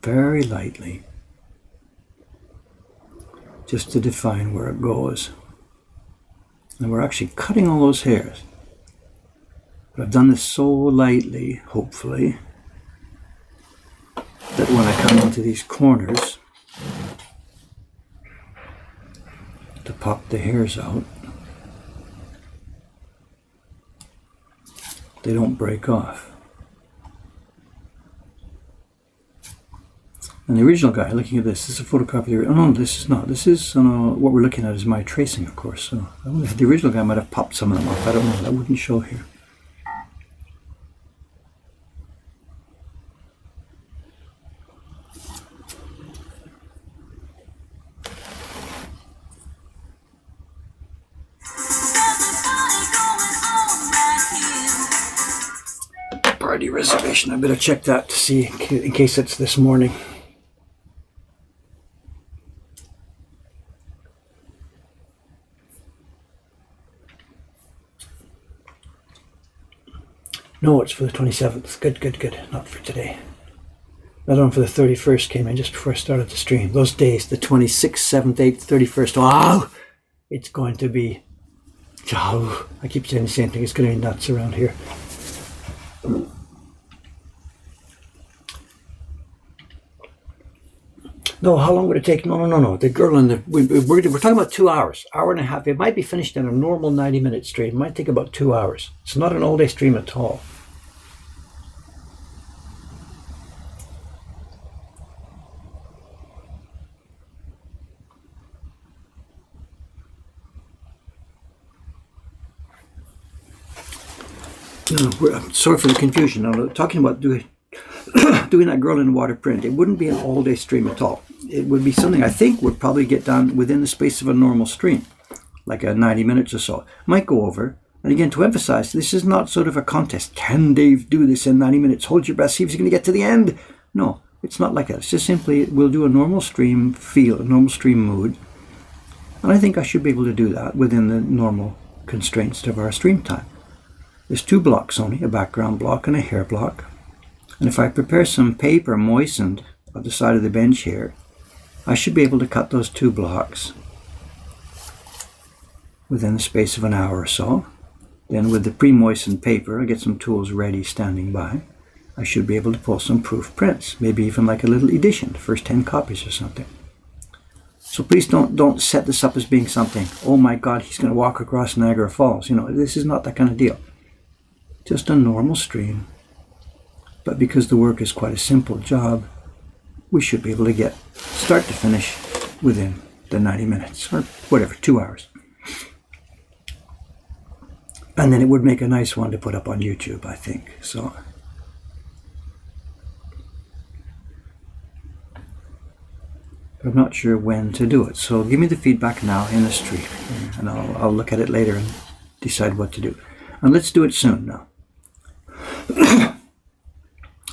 very lightly, just to define where it goes. And we're actually cutting all those hairs. But I've done this so lightly, hopefully, that when I come into these corners to pop the hairs out, they don't break off. And the original guy, looking at this is a photocopy. Oh no, this is not. This is what we're looking at is my tracing, of course. So the original guy might have popped some of them off. I don't know. That wouldn't show here. Party reservation. I better check that to see in case it's this morning. No, it's for the 27th. Good. Not for today. Another one for the 31st came in just before I started the stream. Those days, the 26th, 7th, 8th, 31st. Wow! It's going to be... Oh, I keep saying the same thing. It's going to be nuts around here. No, how long would it take? No. The girl in the... We're talking about 2 hours. Hour and a half. It might be finished in a normal 90-minute stream. It might take about 2 hours. It's not an all-day stream at all. No, I'm sorry for the confusion. Now, talking about doing that girl in the water print, it wouldn't be an all-day stream at all. It would be something I think would probably get done within the space of a normal stream, like a 90 minutes or so. Might go over. And again, to emphasize, this is not sort of a contest. Can Dave do this in 90 minutes? Hold your breath, see if he's going to get to the end. No, it's not like that. It's just simply, we'll do a normal stream feel, a normal stream mood. And I think I should be able to do that within the normal constraints of our stream time. There's 2 blocks only, a background block and a hair block. And if I prepare some paper moistened on the side of the bench here, I should be able to cut those 2 blocks within the space of an hour or so. Then with the pre-moistened paper, I get some tools ready standing by. I should be able to pull some proof prints, maybe even like a little edition, first 10 copies or something. So please don't set this up as being something, oh my God, he's going to walk across Niagara Falls. This is not that kind of deal. Just a normal stream. But because the work is quite a simple job, we should be able to get start to finish within the 90 minutes or whatever, 2 hours. And then it would make a nice one to put up on YouTube, I think. So I'm not sure when to do it. So give me the feedback now in the stream, and I'll look at it later and decide what to do. And let's do it soon now.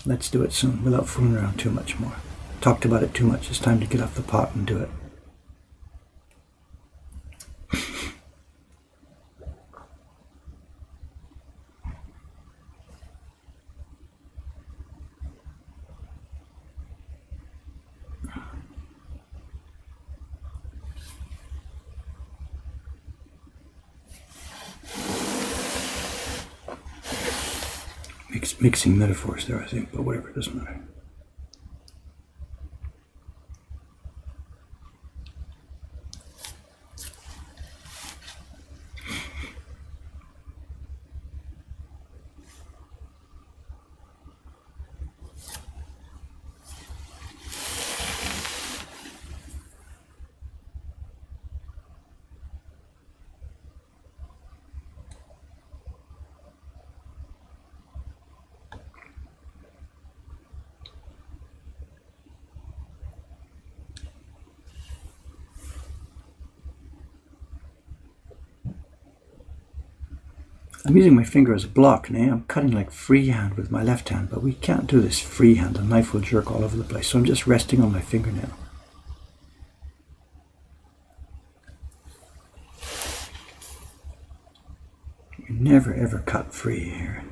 Let's do it soon without fooling around too much more. Talked about it too much. It's time to get off the pot and do it. Mixing metaphors there, I think, but whatever, it doesn't matter. I'm using my finger as a block now. I'm cutting like freehand with my left hand, but we can't do this freehand. The knife will jerk all over the place. So I'm just resting on my fingernail. You never ever cut free here.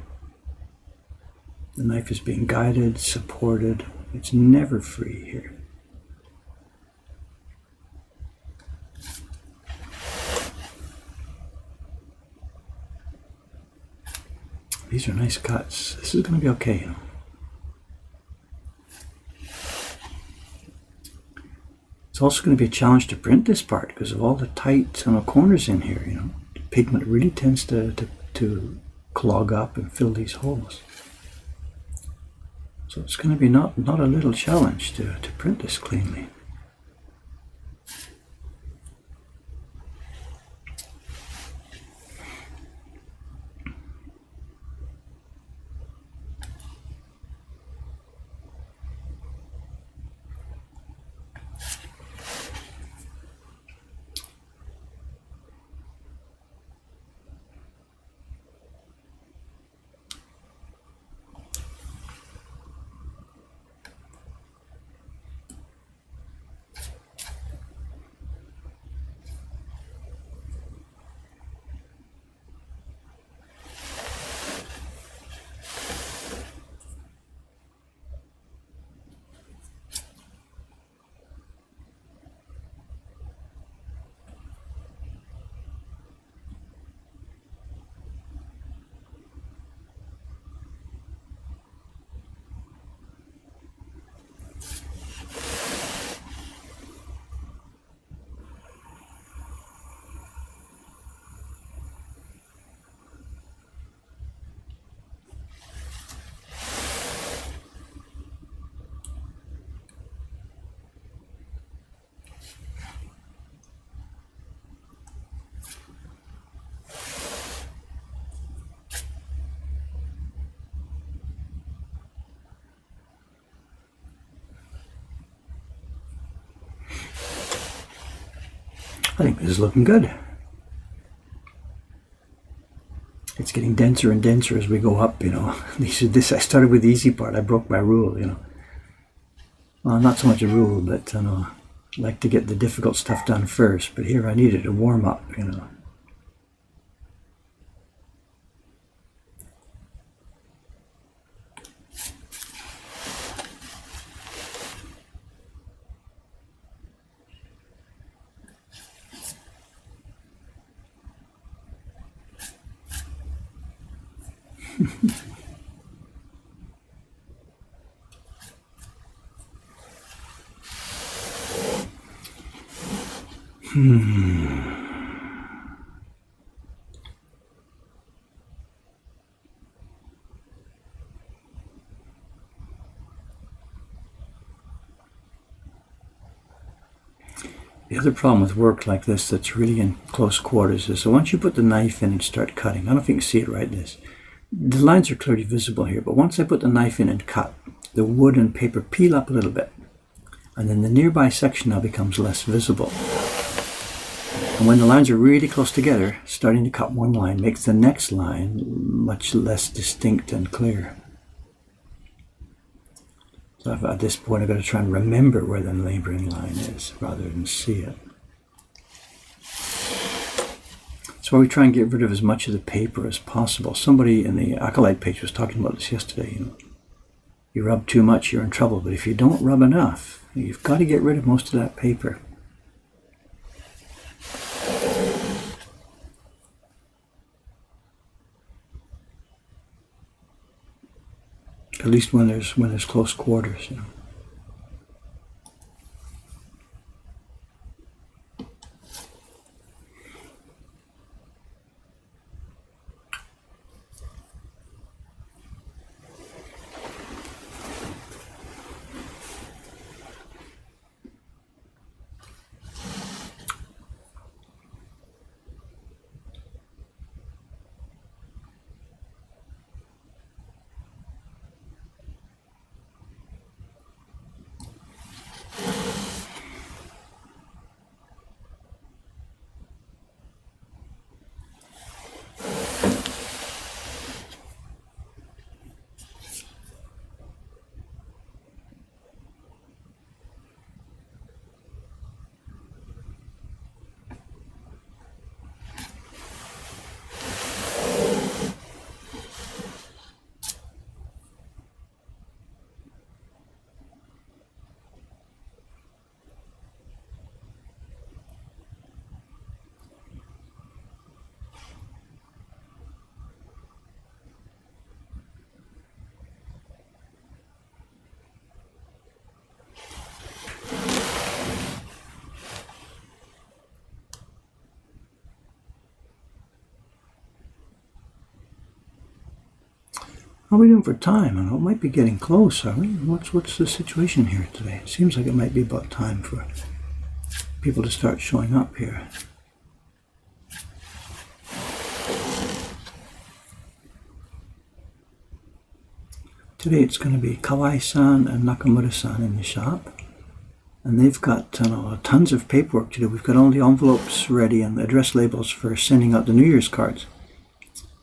The knife is being guided, supported. It's never free here. These are nice cuts. This is going to be okay, you know. It's also going to be a challenge to print this part because of all the tight corners in here, you know. The pigment really tends to clog up and fill these holes. So it's going to be not a little challenge to print this cleanly. I think this is looking good. It's getting denser and denser as we go up, you know. I started with the easy part. I broke my rule, you know. Well, not so much a rule, but I like to get the difficult stuff done first. But here I needed a warm up, you know. The other problem with work like this that's really in close quarters is, so once you put the knife in and start cutting, I don't know if you can see it right this. The lines are clearly visible here, but once I put the knife in and cut, the wood and paper peel up a little bit. And then the nearby section now becomes less visible. And when the lines are really close together, starting to cut one line makes the next line much less distinct and clear. So at this point I've got to try and remember where the neighboring line is rather than see it. That's why we try and get rid of as much of the paper as possible. Somebody in the Acolyte page was talking about this yesterday. You know, you rub too much, you're in trouble. But if you don't rub enough, you've got to get rid of most of that paper. At least when there's close quarters, you know. How are we doing for time? I know it might be getting close, are we? What's the situation here today? It seems like it might be about time for people to start showing up here. Today it's going to be Kawai-san and Nakamura-san in the shop. And they've got tons of paperwork to do. We've got all the envelopes ready and the address labels for sending out the New Year's cards.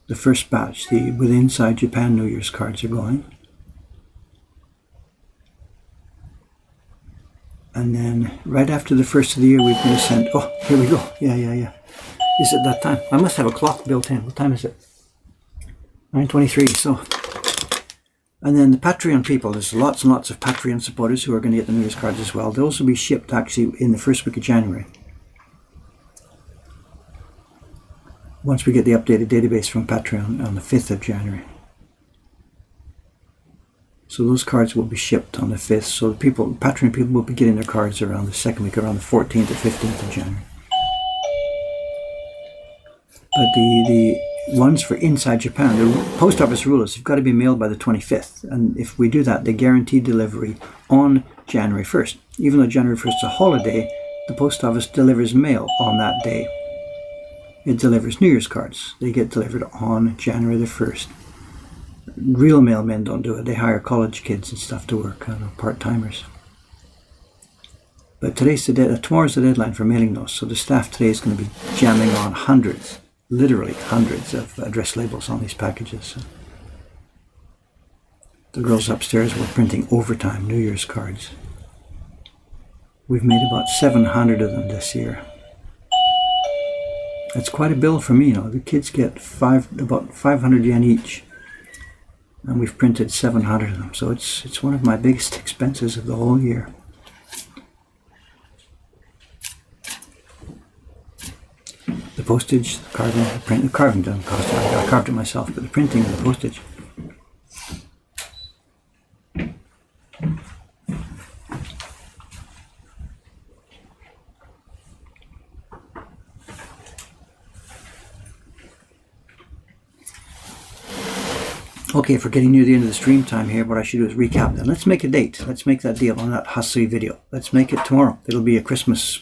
The first batch, with Inside Japan New Year's cards are going. And then right after the first of the year, we're going to send, oh, here we go. Yeah. Is it that time? I must have a clock built in. What time is it? 9:23, so. And then the Patreon people, there's lots and lots of Patreon supporters who are going to get the New Year's cards as well. Those will be shipped actually in the first week of January. Once we get the updated database from Patreon on the 5th of January. So those cards will be shipped on the 5th. So the Patreon people will be getting their cards around the second week, around the 14th or 15th of January. But the ones for Inside Japan, the post office rule is you've got to be mailed by the 25th. And if we do that, they guarantee delivery on January 1st. Even though January 1st is a holiday, the post office delivers mail on that day. It delivers New Year's cards. They get delivered on January the 1st. Real mailmen don't do it. They hire college kids and stuff to work, part-timers. But tomorrow's the deadline for mailing those. So the staff today is going to be jamming on hundreds, literally hundreds of address labels on these packages. So the girls upstairs were printing overtime New Year's cards. We've made about 700 of them this year. It's quite a bill for me, The kids get about 500 yen each, and we've printed 700 of them. So it's one of my biggest expenses of the whole year. The postage, the carving, the print. The carving doesn't cost a lot. I carved it myself, but the printing and the postage. Okay, if we're getting near the end of the stream time here, what I should do is recap then. Let's make a date. Let's make that deal on that Hasui video. Let's make it tomorrow. It'll be the Christmas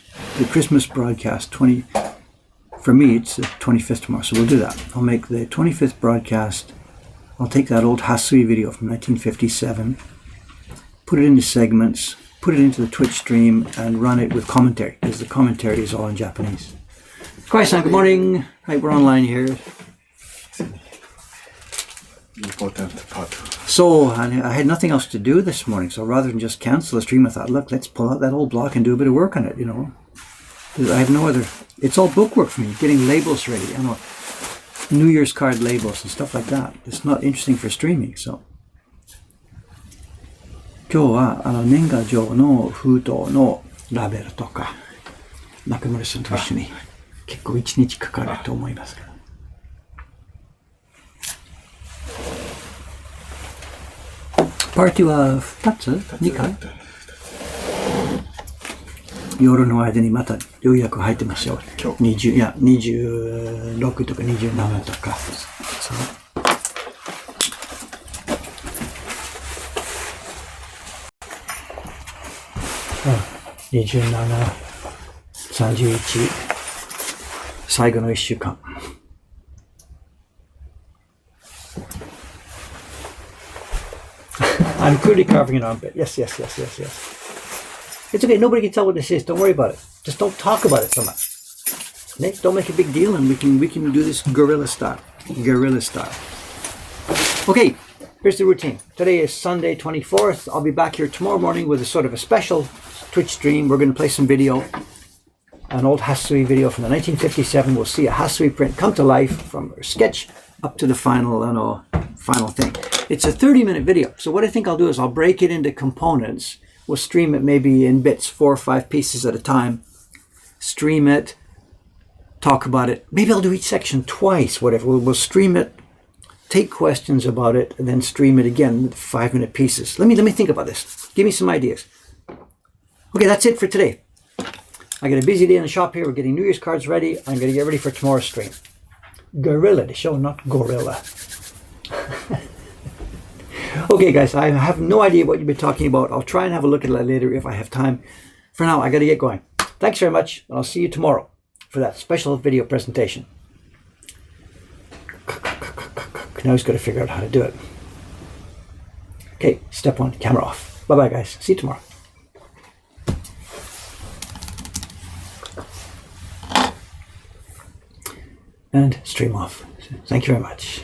broadcast. For me, it's the 25th tomorrow, so we'll do that. I'll make the 25th broadcast. I'll take that old Hasui video from 1957, put it into segments, put it into the Twitch stream, and run it with commentary, because the commentary is all in Japanese. Kawai-san, good morning. Right, we're online here.
Important part.
So I had nothing else to do this morning, so rather than just cancel the stream, I thought, look, let's pull out that old block and do a bit of work on it, I have no other, it's all bookwork for me, getting labels ready, New Year's card labels and stuff like that. It's not interesting for streaming, so. 今日は年賀状の封筒のラベルとか、中村さんと一緒に結構1日かかると思いますから。パーティーは2つ ?2 回夜の間にまたようやく入ってますよ。26とか27とか。27、31、最後の1週間。I'm clearly carving an armpit. Yes. It's okay. Nobody can tell what this is. Don't worry about it. Just don't talk about it so much. Nick, don't make a big deal, and we can do this guerrilla style. Okay, here's the routine. Today is Sunday, 24th. I'll be back here tomorrow morning with a sort of a special Twitch stream. We're going to play some video, an old Hasui video from the 1957. We'll see a Hasui print come to life from sketch up to the final thing. It's a 30-minute video. So what I think I'll do is I'll break it into components. We'll stream it maybe in bits, 4 or 5 pieces at a time. Stream it, talk about it. Maybe I'll do each section twice, whatever. We'll stream it, take questions about it, and then stream it again with 5-minute pieces. Let me think about this. Give me some ideas. Okay, that's it for today. I got a busy day in the shop here. We're getting New Year's cards ready. I'm going to get ready for tomorrow's stream. Guerrilla, the show, not gorilla. Okay, guys, I have no idea what you've been talking about. I'll try and have a look at that later if I have time. For now, I got to get going. Thanks very much, and I'll see you tomorrow for that special video presentation. Now he's got to figure out how to do it. Okay, step one, camera off. Bye-bye, guys. See you tomorrow. And stream off. Thank you very much.